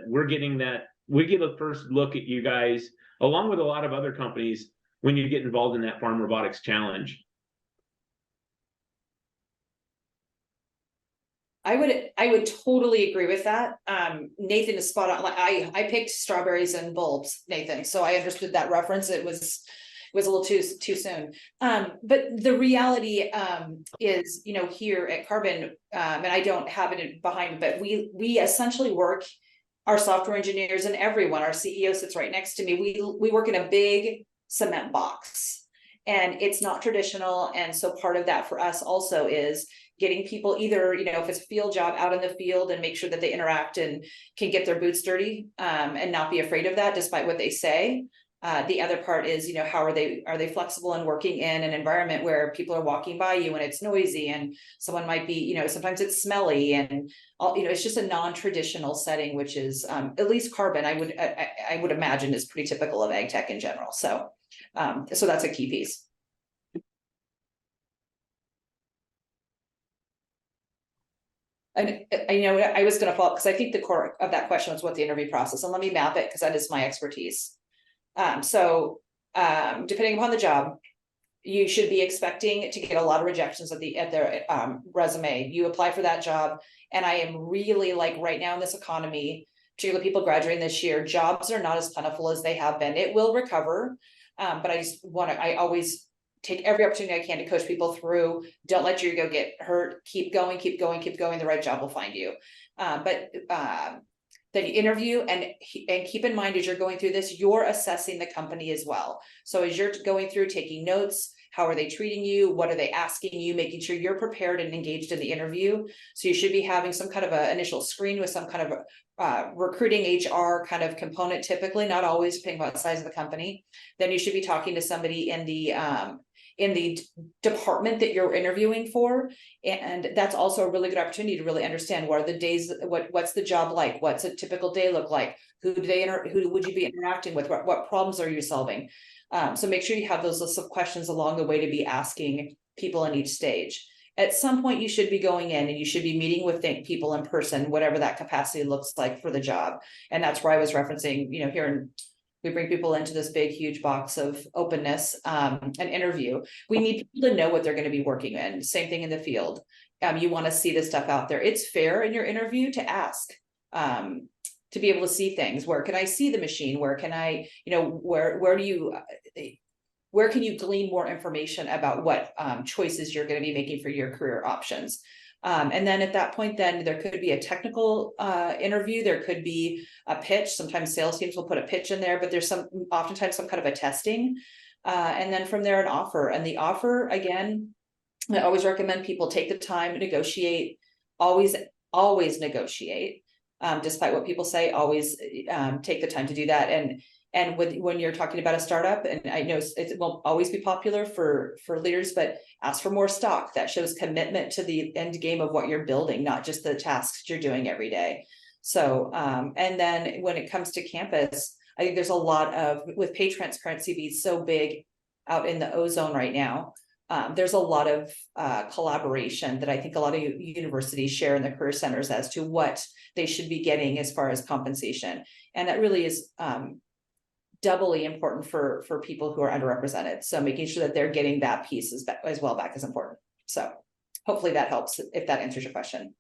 we're getting that. We get a first look at you guys, along with a lot of other companies, when you get involved in that Farm Robotics Challenge. I would totally agree with that. Nathan is spot on. Like I picked strawberries and bulbs, Nathan. So I understood that reference. It was was a little too soon. But the reality is, you know, here at Carbon, and I don't have it behind, but we essentially work, our software engineers and everyone, our CEO sits right next to me. We work in a big cement box, and it's not traditional. And so part of that for us also is getting people either, you know, if it's a field job, out in the field and make sure that they interact and can get their boots dirty, and not be afraid of that despite what they say. The other part is, you know, how are they flexible and working in an environment where people are walking by you and it's noisy and someone might be, you know, sometimes it's smelly and all, you know, it's just a non-traditional setting, which is at least Carbon, I would imagine is pretty typical of ag tech in general. So so that's a key piece. And you know, I was going to follow up because I think the core of that question was what the interview process, and let me map it because that is my expertise. Depending upon the job, you should be expecting to get a lot of rejections at their resume. You apply for that job, and I am really, like, right now in this economy, particularly people graduating this year, jobs are not as plentiful as they have been. It will recover, but I always take every opportunity I can to coach people through. Don't let your ego get hurt. Keep going. The right job will find you. Then you interview, and keep in mind, as you're going through this, you're assessing the company as well. So as you're going through, taking notes, how are they treating you? What are they asking you? Making sure you're prepared and engaged in the interview. So you should be having some kind of an initial screen with some kind of recruiting HR kind of component, typically, not always, depending on the size of the company. Then you should be talking to somebody in the department that you're interviewing for. And that's also a really good opportunity to really understand what are the days, what's the job like? What's a typical day look like? Who would you be interacting with? What problems are you solving? So make sure you have those lists of questions along the way to be asking people in each stage. At some point, you should be going in and you should be meeting with people in person, whatever that capacity looks like for the job. And that's where I was referencing, you know, we bring people into this big, huge box of openness, an interview. We need people to know what they're going to be working in. Same thing in the field. You want to see this stuff out there. It's fair in your interview to ask, to be able to see things. Where can I see the machine? Where can I, you know, where can you glean more information about what choices you're going to be making for your career options? And then at that point, then there could be a technical interview. There could be a pitch. Sometimes sales teams will put a pitch in there, but there's oftentimes some kind of a testing. And then from there, an offer. And the offer, again, I always recommend people take the time to negotiate. Always negotiate, despite what people say. Always take the time to do that. And when you're talking about a startup, and I know it won't always be popular for leaders, but ask for more stock. That shows commitment to the end game of what you're building, not just the tasks you're doing every day. So, and then when it comes to campus, I think there's a lot of, with pay transparency being so big out in the ozone right now, there's a lot of collaboration that I think a lot of universities share in the career centers as to what they should be getting as far as compensation. And that really is doubly important for people who are underrepresented. So making sure that they're getting that piece as well back is important. So hopefully that helps, if that answers your question.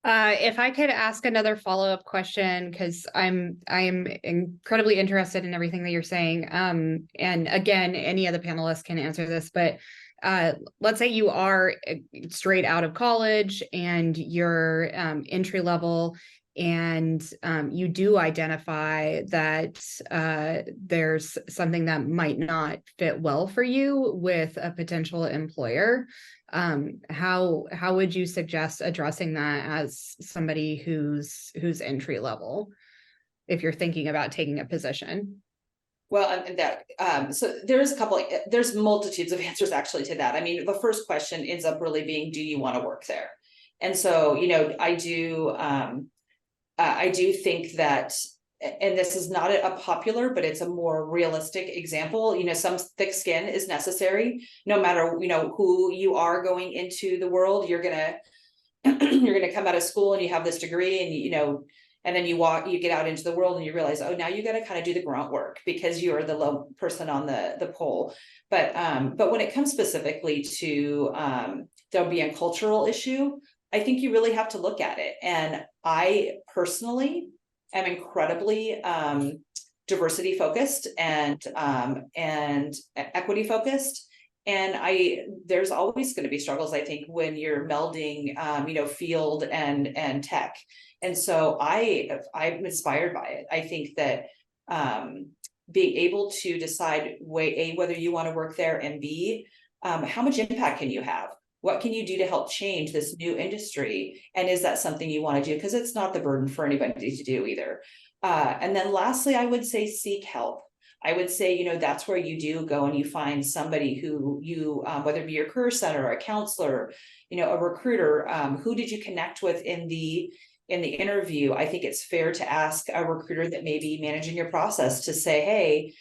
If I could ask another follow-up question, because I am incredibly interested in everything that you're saying. And again, any of the panelists can answer this, but let's say you are straight out of college and you're entry level, and you do identify that there's something that might not fit well for you with a potential employer. How would you suggest addressing that as somebody who's entry level, if you're thinking about taking a position? Well, so there's multitudes of answers actually to that. I mean, the first question ends up really being, do you want to work there? And so, you know, I do think that, and this is not a popular, but it's a more realistic example. You know, some thick skin is necessary. No matter, you know, who you are going into the world, you're gonna come out of school and you have this degree, and you know, and then you get out into the world and you realize, oh, now you got to kind of do the grunt work because you're the low person on the pole. But when it comes specifically to there'll be a cultural issue, I think you really have to look at it. And I personally am incredibly diversity focused and equity focused. And there's always going to be struggles, I think, when you're melding, field and tech. And so I'm inspired by it. I think that being able to decide whether you want to work there, and B, how much impact can you have? What can you do to help change this new industry? And is that something you want to do? Because it's not the burden for anybody to do either. And then lastly, I would say seek help. I would say, that's where you do go and you find somebody who whether it be your career center, a counselor, a recruiter, who did you connect with in the interview? I think it's fair to ask a recruiter that may be managing your process to say, hey,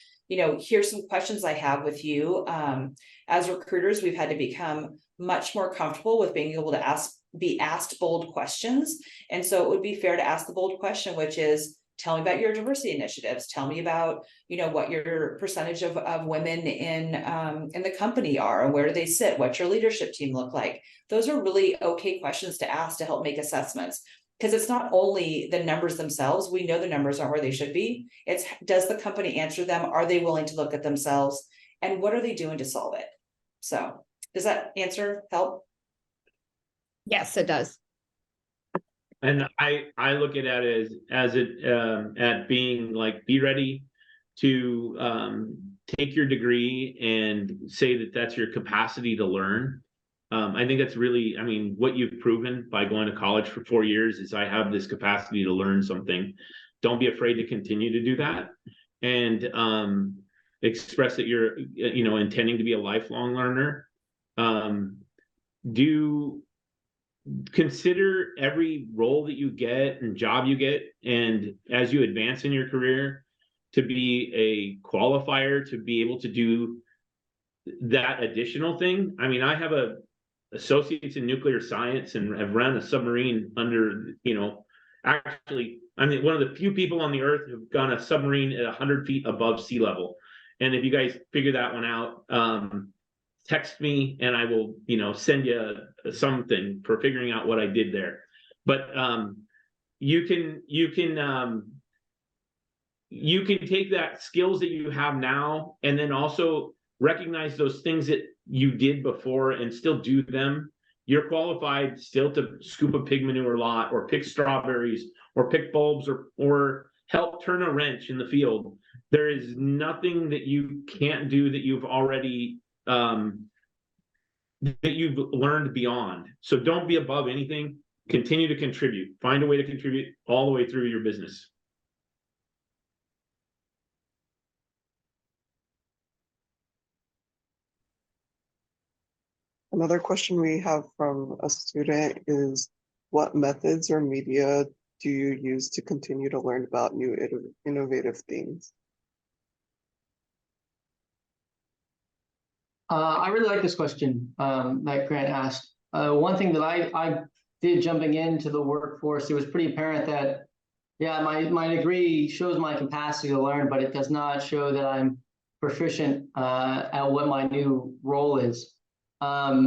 here's some questions I have with you. As recruiters, we've had to become much more comfortable with being able to be asked bold questions. And so it would be fair to ask the bold question, which is, tell me about your diversity initiatives. Tell me about, what your percentage of women in the company are, and where do they sit? What's your leadership team look like? Those are really okay questions to ask to help make assessments. Because it's not only the numbers themselves. We know the numbers aren't where they should be. It's, does the company answer them? Are they willing to look at themselves? And what are they doing to solve it? So does that answer help? Yes, it does. And I look at it as at being like, be ready to take your degree and say that that's your capacity to learn. I think that's really, what you've proven by going to college for 4 years is I have this capacity to learn something. Don't be afraid to continue to do that, and express that you're, intending to be a lifelong learner. Do consider every role that you get and job you get, and as you advance in your career, to be a qualifier to be able to do that additional thing. I have a associates in nuclear science and have run a submarine under, actually, one of the few people on the earth who've gone a submarine at 100 feet above sea level. And if you guys figure that one out, text me and I will, send you something for figuring out what I did there. But you can take that skills that you have now, and then also recognize those things that you did before and still do them. You're qualified still to scoop a pig manure lot, or pick strawberries, or pick bulbs, or help turn a wrench in the field. There is nothing that you can't do that you've already that you've learned beyond. So don't be above anything. Continue to contribute. Find a way to contribute all the way through your business. Another question we have from a student is, what methods or media do you use to continue to learn about new innovative things? I really like this question that Grant asked. One thing that I did jumping into the workforce, it was pretty apparent that, yeah, my degree shows my capacity to learn, but it does not show that I'm proficient at what my new role is.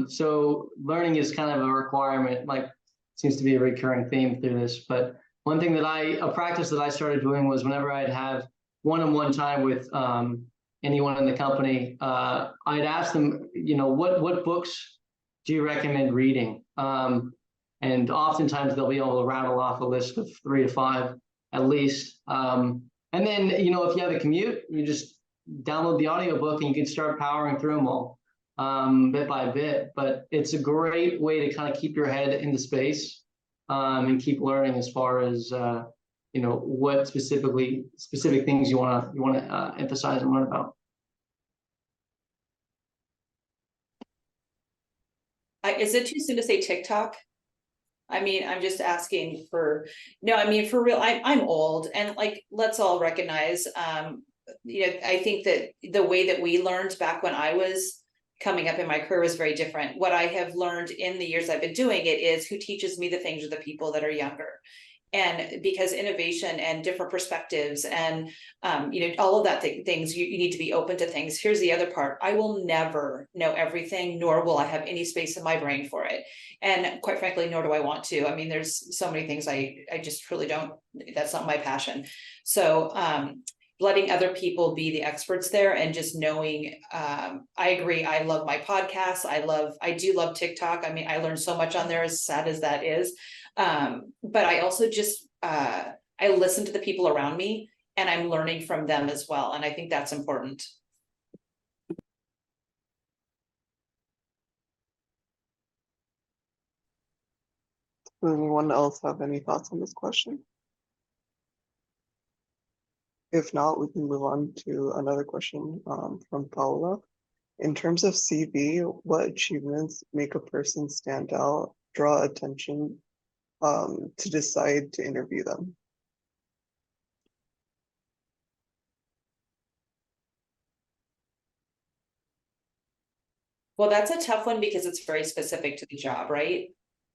So learning is kind of a requirement, like seems to be a recurring theme through this. But one thing that a practice that I started doing was whenever I'd have one-on-one time with anyone in the company, I'd ask them, what books do you recommend reading? And oftentimes they'll be able to rattle off a list of 3 to 5 at least. And then, if you have a commute, you just download the audiobook and you can start powering through them all bit by bit. But it's a great way to kind of keep your head in the space and keep learning as far as what specific things you want to emphasize and learn about. Is it too soon to say TikTok? I'm just asking for, no, for real, I'm old, and let's all recognize, I think that the way that we learned back when I was coming up in my career was very different. What I have learned in the years I've been doing it is, who teaches me the things are the people that are younger. And because innovation and different perspectives and, all of that things, you need to be open to things. Here's the other part. I will never know everything, nor will I have any space in my brain for it. And quite frankly, nor do I want to. I mean, there's so many things I just truly don't, that's not my passion. So, letting other people be the experts there and just knowing, I agree. I love my podcasts. I do love TikTok. I mean, I learned so much on there, as sad as that is. But I also just, I listen to the people around me and I'm learning from them as well. And I think that's important. Does anyone else have any thoughts on this question? If not, we can move on to another question from Paula. In terms of CV, what achievements make a person stand out, draw attention to decide to interview them? Well, that's a tough one because it's very specific to the job, right?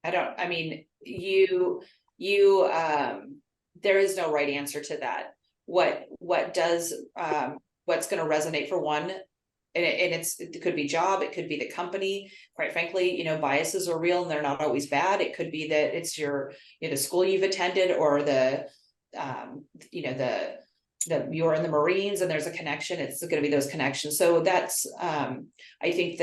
I mean, there is no right answer to that. What's going to resonate for one, and it could be job, it could be the company. Quite frankly, biases are real and they're not always bad. It could be that it's the school you've attended, or you're in the Marines and there's a connection. It's going to be those connections. So that's, I think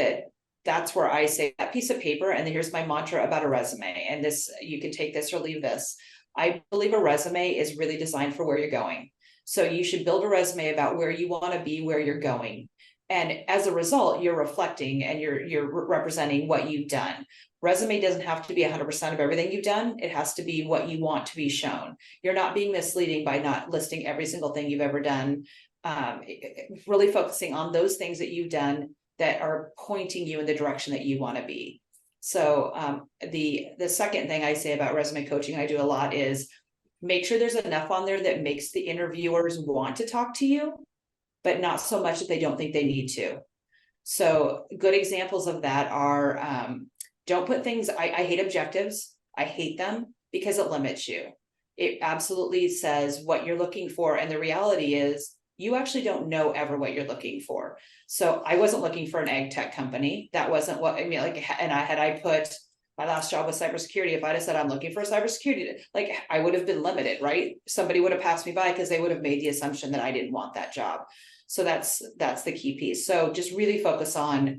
that's where I say that piece of paper. And then here's my mantra about a resume. And this, you can take this or leave this. I believe a resume is really designed for where you're going. So you should build a resume about where you want to be, where you're going. And as a result, you're reflecting and you're representing what you've done. Resume doesn't have to be 100% of everything you've done. It has to be what you want to be shown. You're not being misleading by not listing every single thing you've ever done. Really focusing on those things that you've done that are pointing you in the direction that you want to be. So the second thing I say about resume coaching, I do a lot, is make sure there's enough on there that makes the interviewers want to talk to you, but not so much that they don't think they need to. So good examples of that are, don't put things, I hate objectives. I hate them because it limits you. It absolutely says what you're looking for. And the reality is you actually don't know ever what you're looking for. So I wasn't looking for an AgTech company. That wasn't what I mean. I put my last job was cybersecurity. If I'd have said I'm looking for cybersecurity, I would have been limited, right? Somebody would have passed me by because they would have made the assumption that I didn't want that job. So that's the key piece. So just really focus on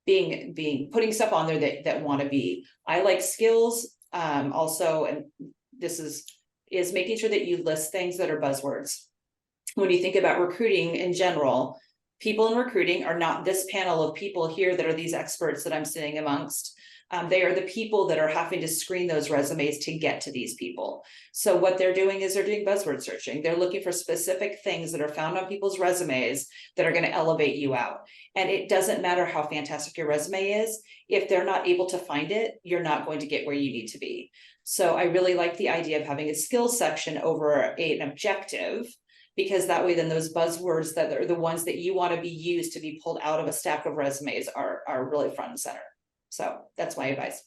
putting stuff on there that want to be. I like skills also, and this is making sure that you list things that are buzzwords. When you think about recruiting in general, people in recruiting are not this panel of people here that are these experts that I'm sitting amongst. They are the people that are having to screen those resumes to get to these people. So what they're doing is they're doing buzzword searching. They're looking for specific things that are found on people's resumes that are going to elevate you out. And it doesn't matter how fantastic your resume is. If they're not able to find it, you're not going to get where you need to be. So I really like the idea of having a skills section over an objective, because that way then those buzzwords that are the ones that you want to be used to be pulled out of a stack of resumes are really front and center. So that's my advice.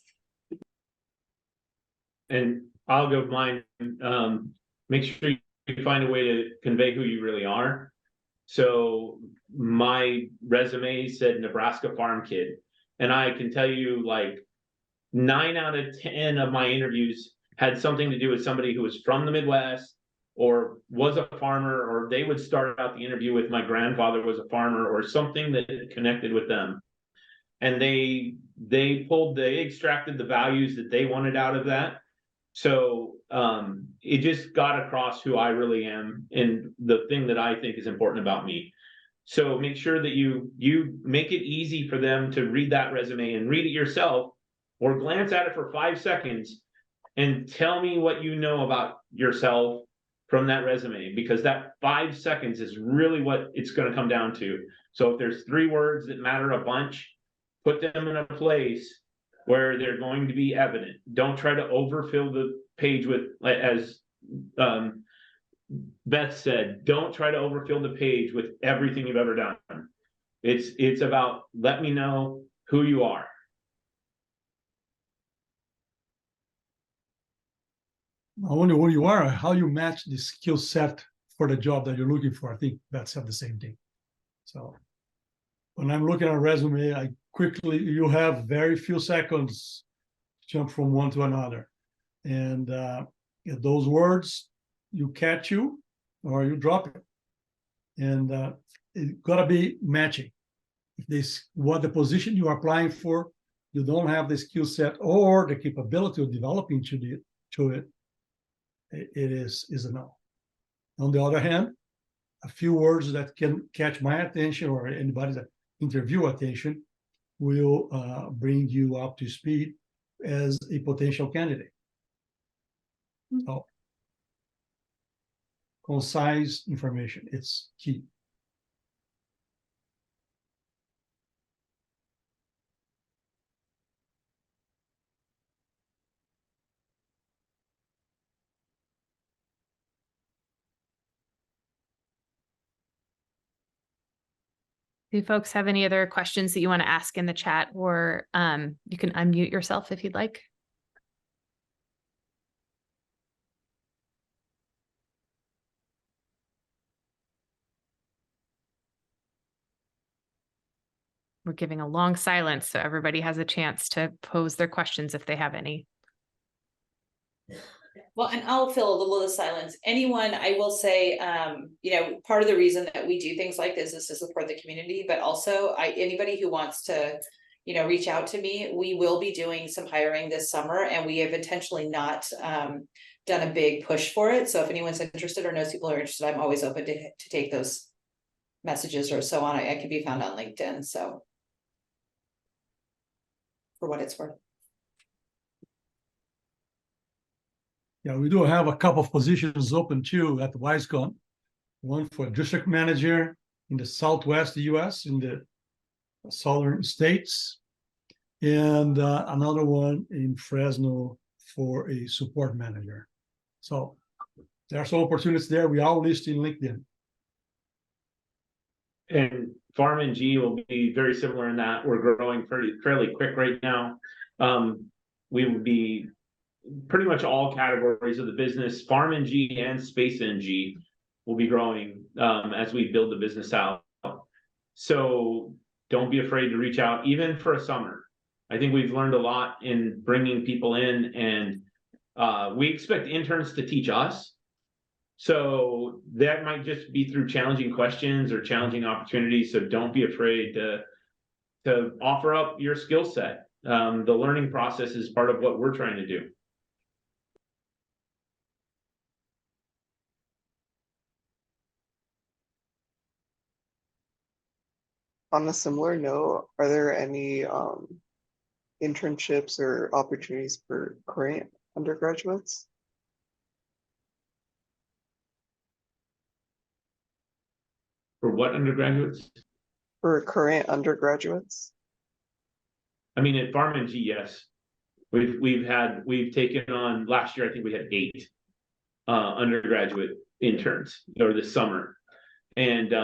And I'll go mine. Make sure you find a way to convey who you really are. So my resume said Nebraska farm kid. And I can tell you, 9 out of 10 of my interviews had something to do with somebody who was from the Midwest or was a farmer, or they would start out the interview with my grandfather was a farmer or something that connected with them. And they extracted the values that they wanted out of that. So it just got across who I really am and the thing that I think is important about me. So make sure that you make it easy for them to read that resume and read it yourself, or glance at it for 5 seconds and tell me what you know about yourself from that resume, because that 5 seconds is really what it's going to come down to. So if there's 3 words that matter a bunch, put them in a place where they're going to be evident. Don't try to overfill the page with, as Beth said, don't try to overfill the page with everything you've ever done. It's about, let me know who you are. not only who you are, how you match the skill set for the job that you're looking for. I think that's the same thing. So when I'm looking at a resume, you have very few seconds to jump from one to another. And if those words, you catch you or you drop it. And it gotta be matching. If this what the position you are applying for, you don't have the skill set or the capability of developing to it, it is a no. On the other hand, a few words that can catch my attention or anybody's interview attention will bring you up to speed as a potential candidate. So, concise information, it's key. Do folks have any other questions that you want to ask in the chat, or you can unmute yourself if you'd like? We're giving a long silence, so everybody has a chance to pose their questions if they have any. Well, and I'll fill a little of the silence. Anyone, I will say, part of the reason that we do things like this is to support the community, but also anybody who wants to, reach out to me, we will be doing some hiring this summer, and we have intentionally not done a big push for it. So if anyone's interested or knows people are interested, I'm always open to take those messages or so on. I can be found on LinkedIn. So for what it's worth. Yeah, we do have a couple of positions open too at WiseConn. One for district manager in the Southwest US, in the southern states, and another one in Fresno for a support manager. So there are some opportunities there. We are listed in LinkedIn. And Farm and G will be very similar in that we're growing fairly quick right now. We would be pretty much all categories of the business. Farm NG and Space NG will be growing as we build the business out. So don't be afraid to reach out, even for a summer. I think we've learned a lot in bringing people in, and we expect interns to teach us. So that might just be through challenging questions or challenging opportunities. So don't be afraid to offer up your skill set. The learning process is part of what we're trying to do. On a similar note, are there any internships or opportunities for current undergraduates? For what undergraduates? For current undergraduates? I mean, at Farm and G, yes. We've taken on, last year I think we had 8 undergraduate interns or this summer, and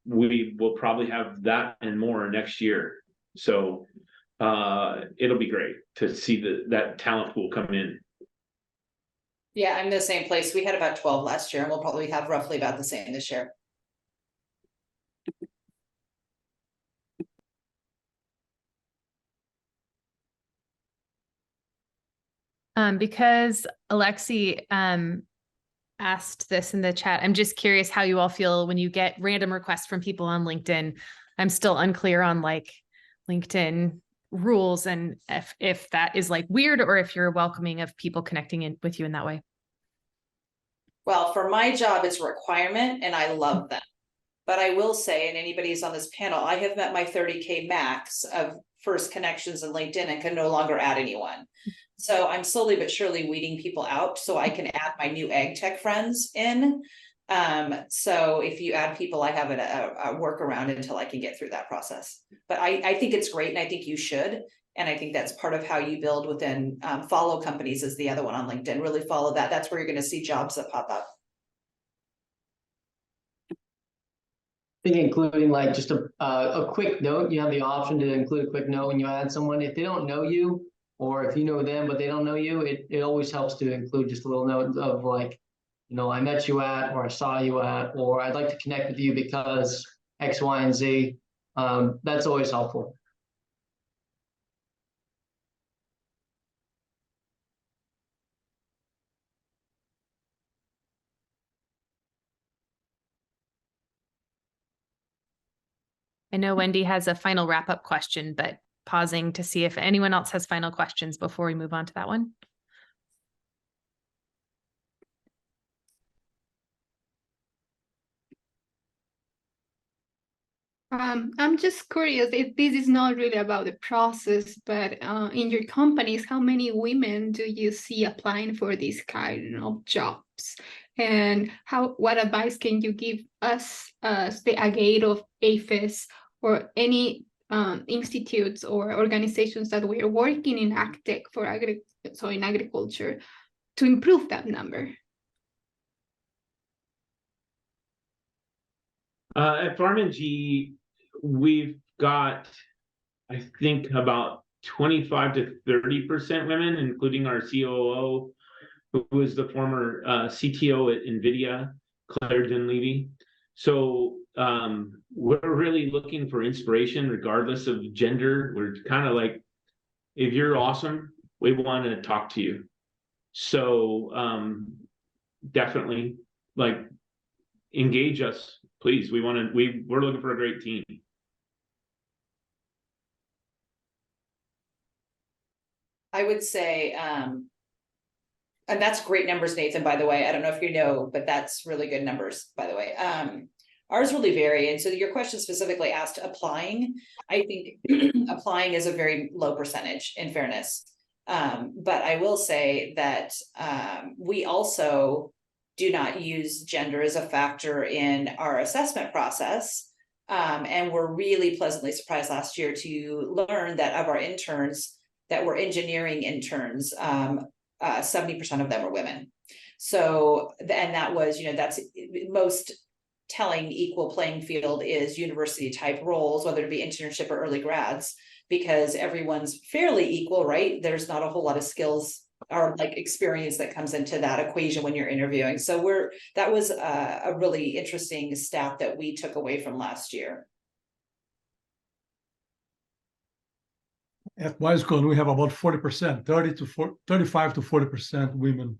we will probably have that and more next year. So it'll be great to see that talent pool come in. Yeah, I'm in the same place. We had about 12 last year, and we'll probably have roughly about the same this year. Because Alexi asked this in the chat, I'm just curious how you all feel when you get random requests from people on LinkedIn. I'm still unclear on like LinkedIn rules and if that is like weird or if you're welcoming of people connecting in with you in that way. Well, for my job, it's a requirement and I love them. But I will say, and anybody who's on this panel, I have met my 30K max of first connections in LinkedIn and can no longer add anyone. So I'm slowly but surely weeding people out so I can add my new AgTech friends in. So if you add people, I have a workaround until I can get through that process. But I think it's great and I think you should. And I think that's part of how you build within follow companies is the other one on LinkedIn. Really follow that. That's where you're going to see jobs that pop up. I think including like just a quick note, you have the option to include a quick note when you add someone. If they don't know you or if you know them but they don't know you, it always helps to include just a little note of like, I met you at, or I saw you at, or I'd like to connect with you because X, Y, and Z. That's always helpful. I know Wendy has a final wrap-up question, but pausing to see if anyone else has final questions before we move on to that one. I'm just curious if this is not really about the process, but in your companies, how many women do you see applying for these kind of jobs? And what advice can you give us as the AgAID of APHIS or any institutes or organizations that we are working in AgTech for in agriculture to improve that number? At Farm&G, we've got, I think, about 25 to 30% women, including our COO, who was the former CTO at NVIDIA, Claire Dinlevy. So we're really looking for inspiration regardless of gender. We're kind of like, if you're awesome, we want to talk to you. So definitely, like, engage us, please. We're looking for a great team. I would say, and that's great numbers, Nathan, by the way. I don't know if you know, but that's really good numbers, by the way. Ours really vary. And so your question specifically asked applying. I think applying is a very low percentage, in fairness. But I will say that we also do not use gender as a factor in our assessment process. And we're really pleasantly surprised last year to learn that of our interns that were engineering interns, 70% of them were women. So, and that was, that's most telling equal playing field is university type roles, whether it be internship or early grads, because everyone's fairly equal, right? There's not a whole lot of skills or like experience that comes into that equation when you're interviewing. So that was a really interesting stat that we took away from last year. At WiseConn, we have about 40%, 35 to 40% women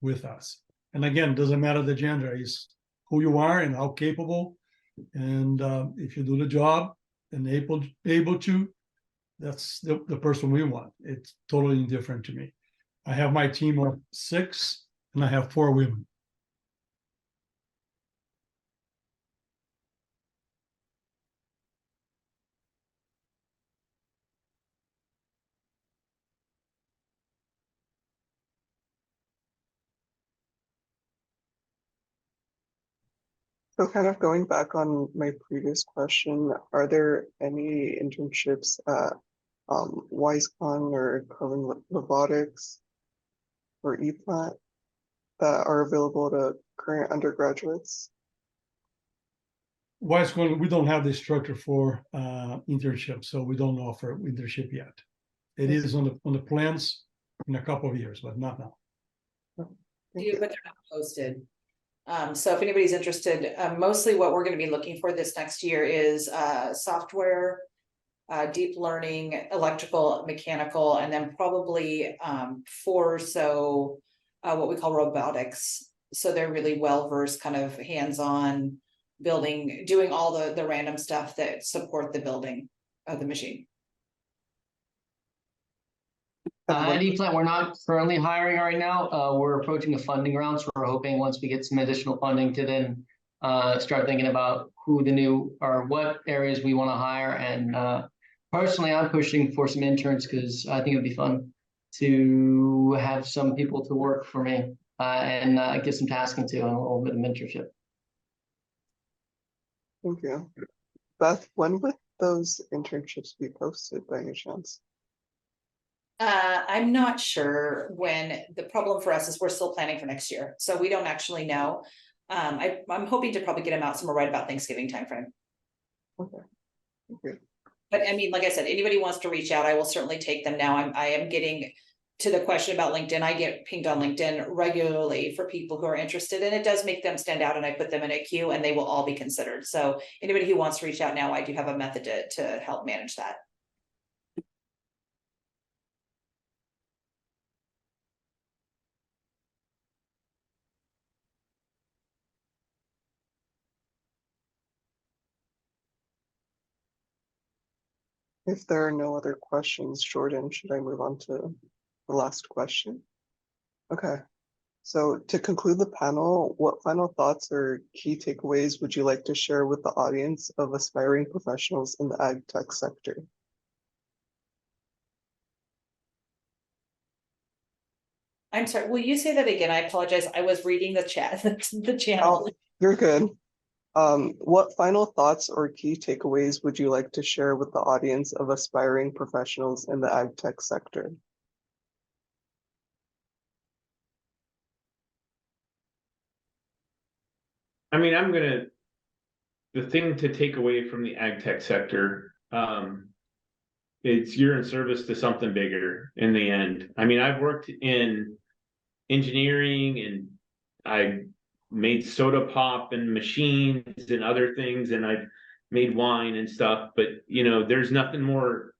with us. And again, doesn't matter the gender, it's who you are and how capable. And if you do the job and able to, that's the person we want. It's totally indifferent to me. I have my team of 6 and I have 4 women. So kind of going back on my previous question, are there any internships at WiseConn or Robotics or ePlant that are available to current undergraduates? WiseConn, we don't have the structure for internship, so we don't offer internship yet. It is on the plans in a couple of years, but not now. But they're not posted. So if anybody's interested, mostly what we're going to be looking for this next year is software, deep learning, electrical, mechanical, and then probably 4 or so what we call robotics. So they're really well-versed, kind of hands-on building, doing all the random stuff that support the building of the machine. At ePlant, we're not currently hiring right now. We're approaching the funding round, so we're hoping once we get some additional funding to then start thinking about who the new or what areas we want to hire. And personally, I'm pushing for some interns because I think it'd be fun to have some people to work for me and get some tasking to and a little bit of mentorship. Thank you. Beth, when would those internships be posted by any chance? I'm not sure when. The problem for us is we're still planning for next year, so we don't actually know. I'm hoping to probably get them out somewhere right about Thanksgiving timeframe. Okay. Okay. But I mean, like I said, anybody wants to reach out, I will certainly take them now. I am getting to the question about LinkedIn. I get pinged on LinkedIn regularly for people who are interested, and it does make them stand out, and I put them in a queue and they will all be considered. So anybody who wants to reach out now, I do have a method to help manage that. If there are no other questions, Jordan, should I move on to the last question? Okay. So to conclude the panel, what final thoughts or key takeaways would you like to share with the audience of aspiring professionals in the ag tech sector? I'm sorry, will you say that again? I apologize. I was reading the chat, the channel. Oh, you're good. What final thoughts or key takeaways would you like to share with the audience of aspiring professionals in the ag tech sector? I mean, the thing to take away from the ag tech sector, it's you're in service to something bigger in the end. I mean, I've worked in engineering and I made soda pop and machines and other things, and I've made wine and stuff, but you know, there's nothing more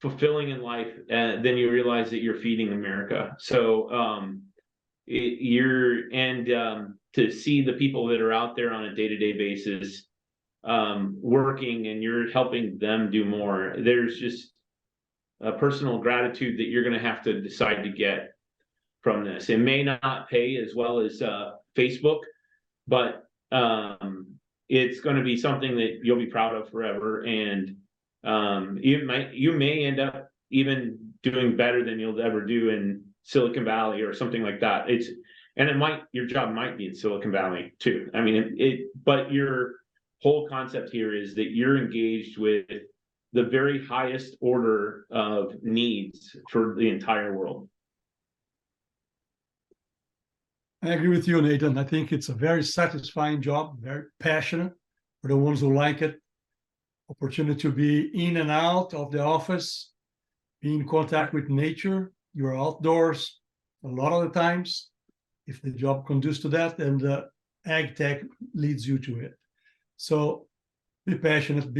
fulfilling in life than you realize that you're feeding America. So to see the people that are out there on a day-to-day basis working, and you're helping them do more, there's just a personal gratitude that you're going to have to decide to get from this. It may not pay as well as Facebook, but it's going to be something that you'll be proud of forever, and you may end up even doing better than you'll ever do in Silicon Valley or something like that. Your job might be in Silicon Valley too. I mean, but your whole concept here is that you're engaged with the very highest order of needs for the entire world. I agree with you, Nathan. I think it's a very satisfying job, very passionate for the ones who like it. Opportunity to be in and out of the office, be in contact with nature. You're outdoors a lot of the times, if the job conducive to that, and ag tech leads you to it. So be passionate,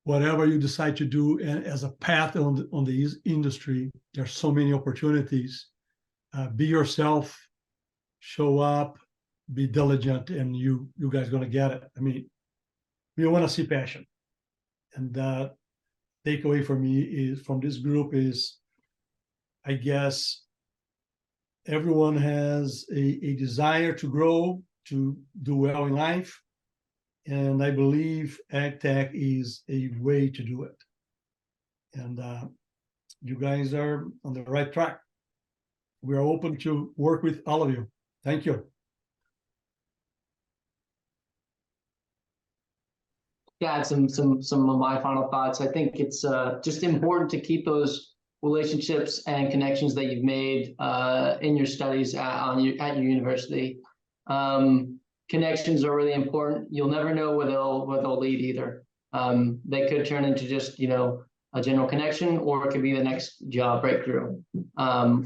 whatever you decide to do as a path on the industry. There's so many opportunities. Be yourself, show up, be diligent, and you guys are gonna get it. I mean, we want to see passion. And the takeaway for me from this group is, I guess, everyone has a desire to grow, to do well in life. And I believe AgTech is a way to do it. And you guys are on the right track. We are open to work with all of you. Thank you. Yeah, some of my final thoughts. I think it's just important to keep those relationships and connections that you've made in your studies at your university. Connections are really important. You'll never know where they'll lead either. They could turn into just a general connection, or it could be the next job breakthrough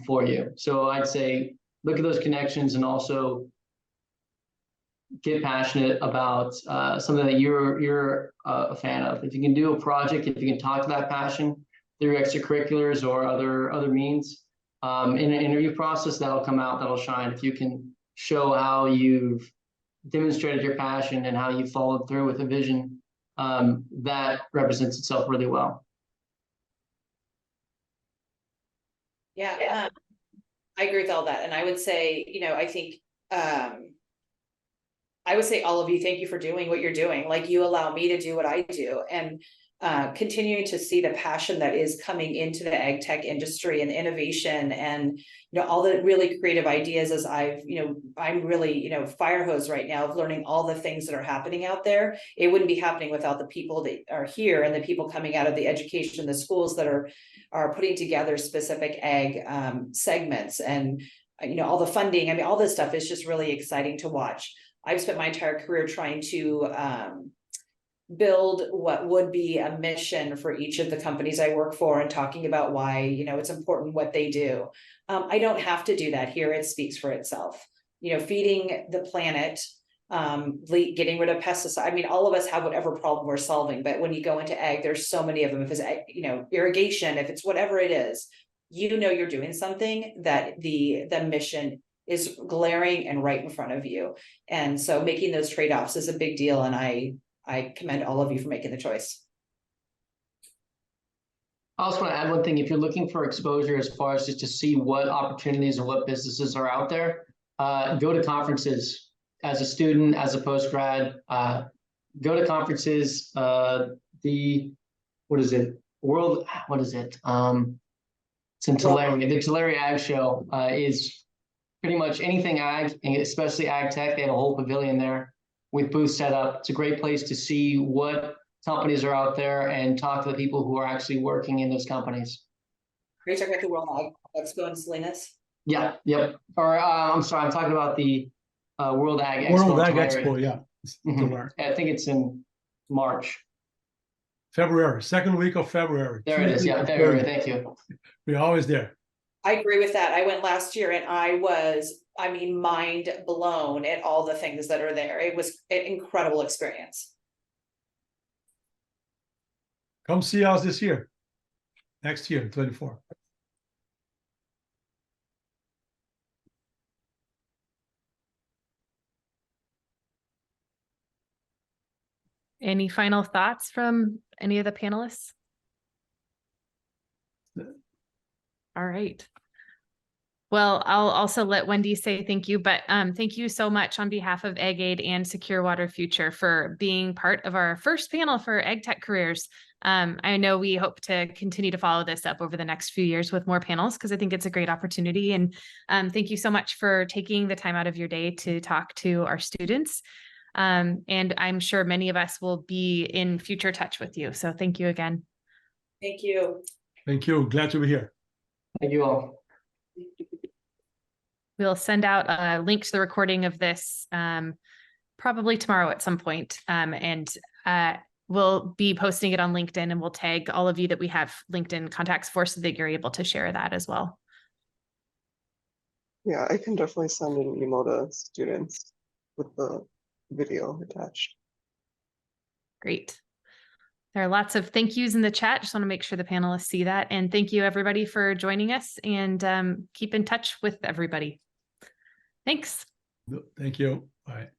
for you. So I'd say look at those connections and also get passionate about something that you're a fan of. If you can do a project, if you can talk to that passion through extracurriculars or other means, in an interview process, that'll come out, that'll shine. If you can show how you've demonstrated your passion and how you followed through with a vision, that represents itself really well. Yeah, I agree with all that. And I would say, I think, I would say all of you, thank you for doing what you're doing. Like, you allow me to do what I do, and continuing to see the passion that is coming into the ag tech industry and innovation, and all the really creative ideas. As I'm really fire hose right now of learning all the things that are happening out there. It wouldn't be happening without the people that are here and the people coming out of the education, the schools that are putting together specific ag segments, and all the funding. I mean, all this stuff is just really exciting to watch. I've spent my entire career trying to build what would be a mission for each of the companies I work for and talking about why, it's important what they do. I don't have to do that here. It speaks for itself. Feeding the planet, getting rid of pesticides. I mean, all of us have whatever problem we're solving, but when you go into ag, there's so many of them. If it's, irrigation, if it's whatever it is, you're doing something that the mission is glaring and right in front of you. And so making those trade-offs is a big deal. And I commend all of you for making the choice. I also want to add one thing. If you're looking for exposure as far as just to see what opportunities and what businesses are out there, go to conferences as a student, as a postgrad. Go to conferences. It's in Tulare. The Tulare Ag Show is pretty much anything ag, and especially AgTech. They have a whole pavilion there with booths set up. It's a great place to see what companies are out there and talk to the people who are actually working in those companies. Are you talking about the World Ag Expo in Salinas? Yeah, yep. Or I'm sorry, I'm talking about the World Ag Expo. World Ag Expo, yeah. I think it's in March. February, second week of February. There it is. Yeah, February. Thank you. We're always there. I agree with that. I went last year and I was, mind blown at all the things that are there. It was an incredible experience. Come see us this year. Next year, 24. Any final thoughts from any of the panelists? All right. Well, I'll also let Wendy say thank you, but thank you so much on behalf of AgAID and Secure Water Future for being part of our first panel for AgTech careers. I know we hope to continue to follow this up over the next few years with more panels because I think it's a great opportunity. And thank you so much for taking the time out of your day to talk to our students. And I'm sure many of us will be in future touch with you. So thank you again. Thank you. Thank you. Glad to be here. Thank you all. We'll send out a link to the recording of this probably tomorrow at some point. And we'll be posting it on LinkedIn, and we'll tag all of you that we have LinkedIn contacts for so that you're able to share that as well. Yeah, I can definitely send an email to students with the video attached. Great. There are lots of thank yous in the chat. Just want to make sure the panelists see that. And thank you everybody for joining us, and keep in touch with everybody. Thanks. Thank you. Bye.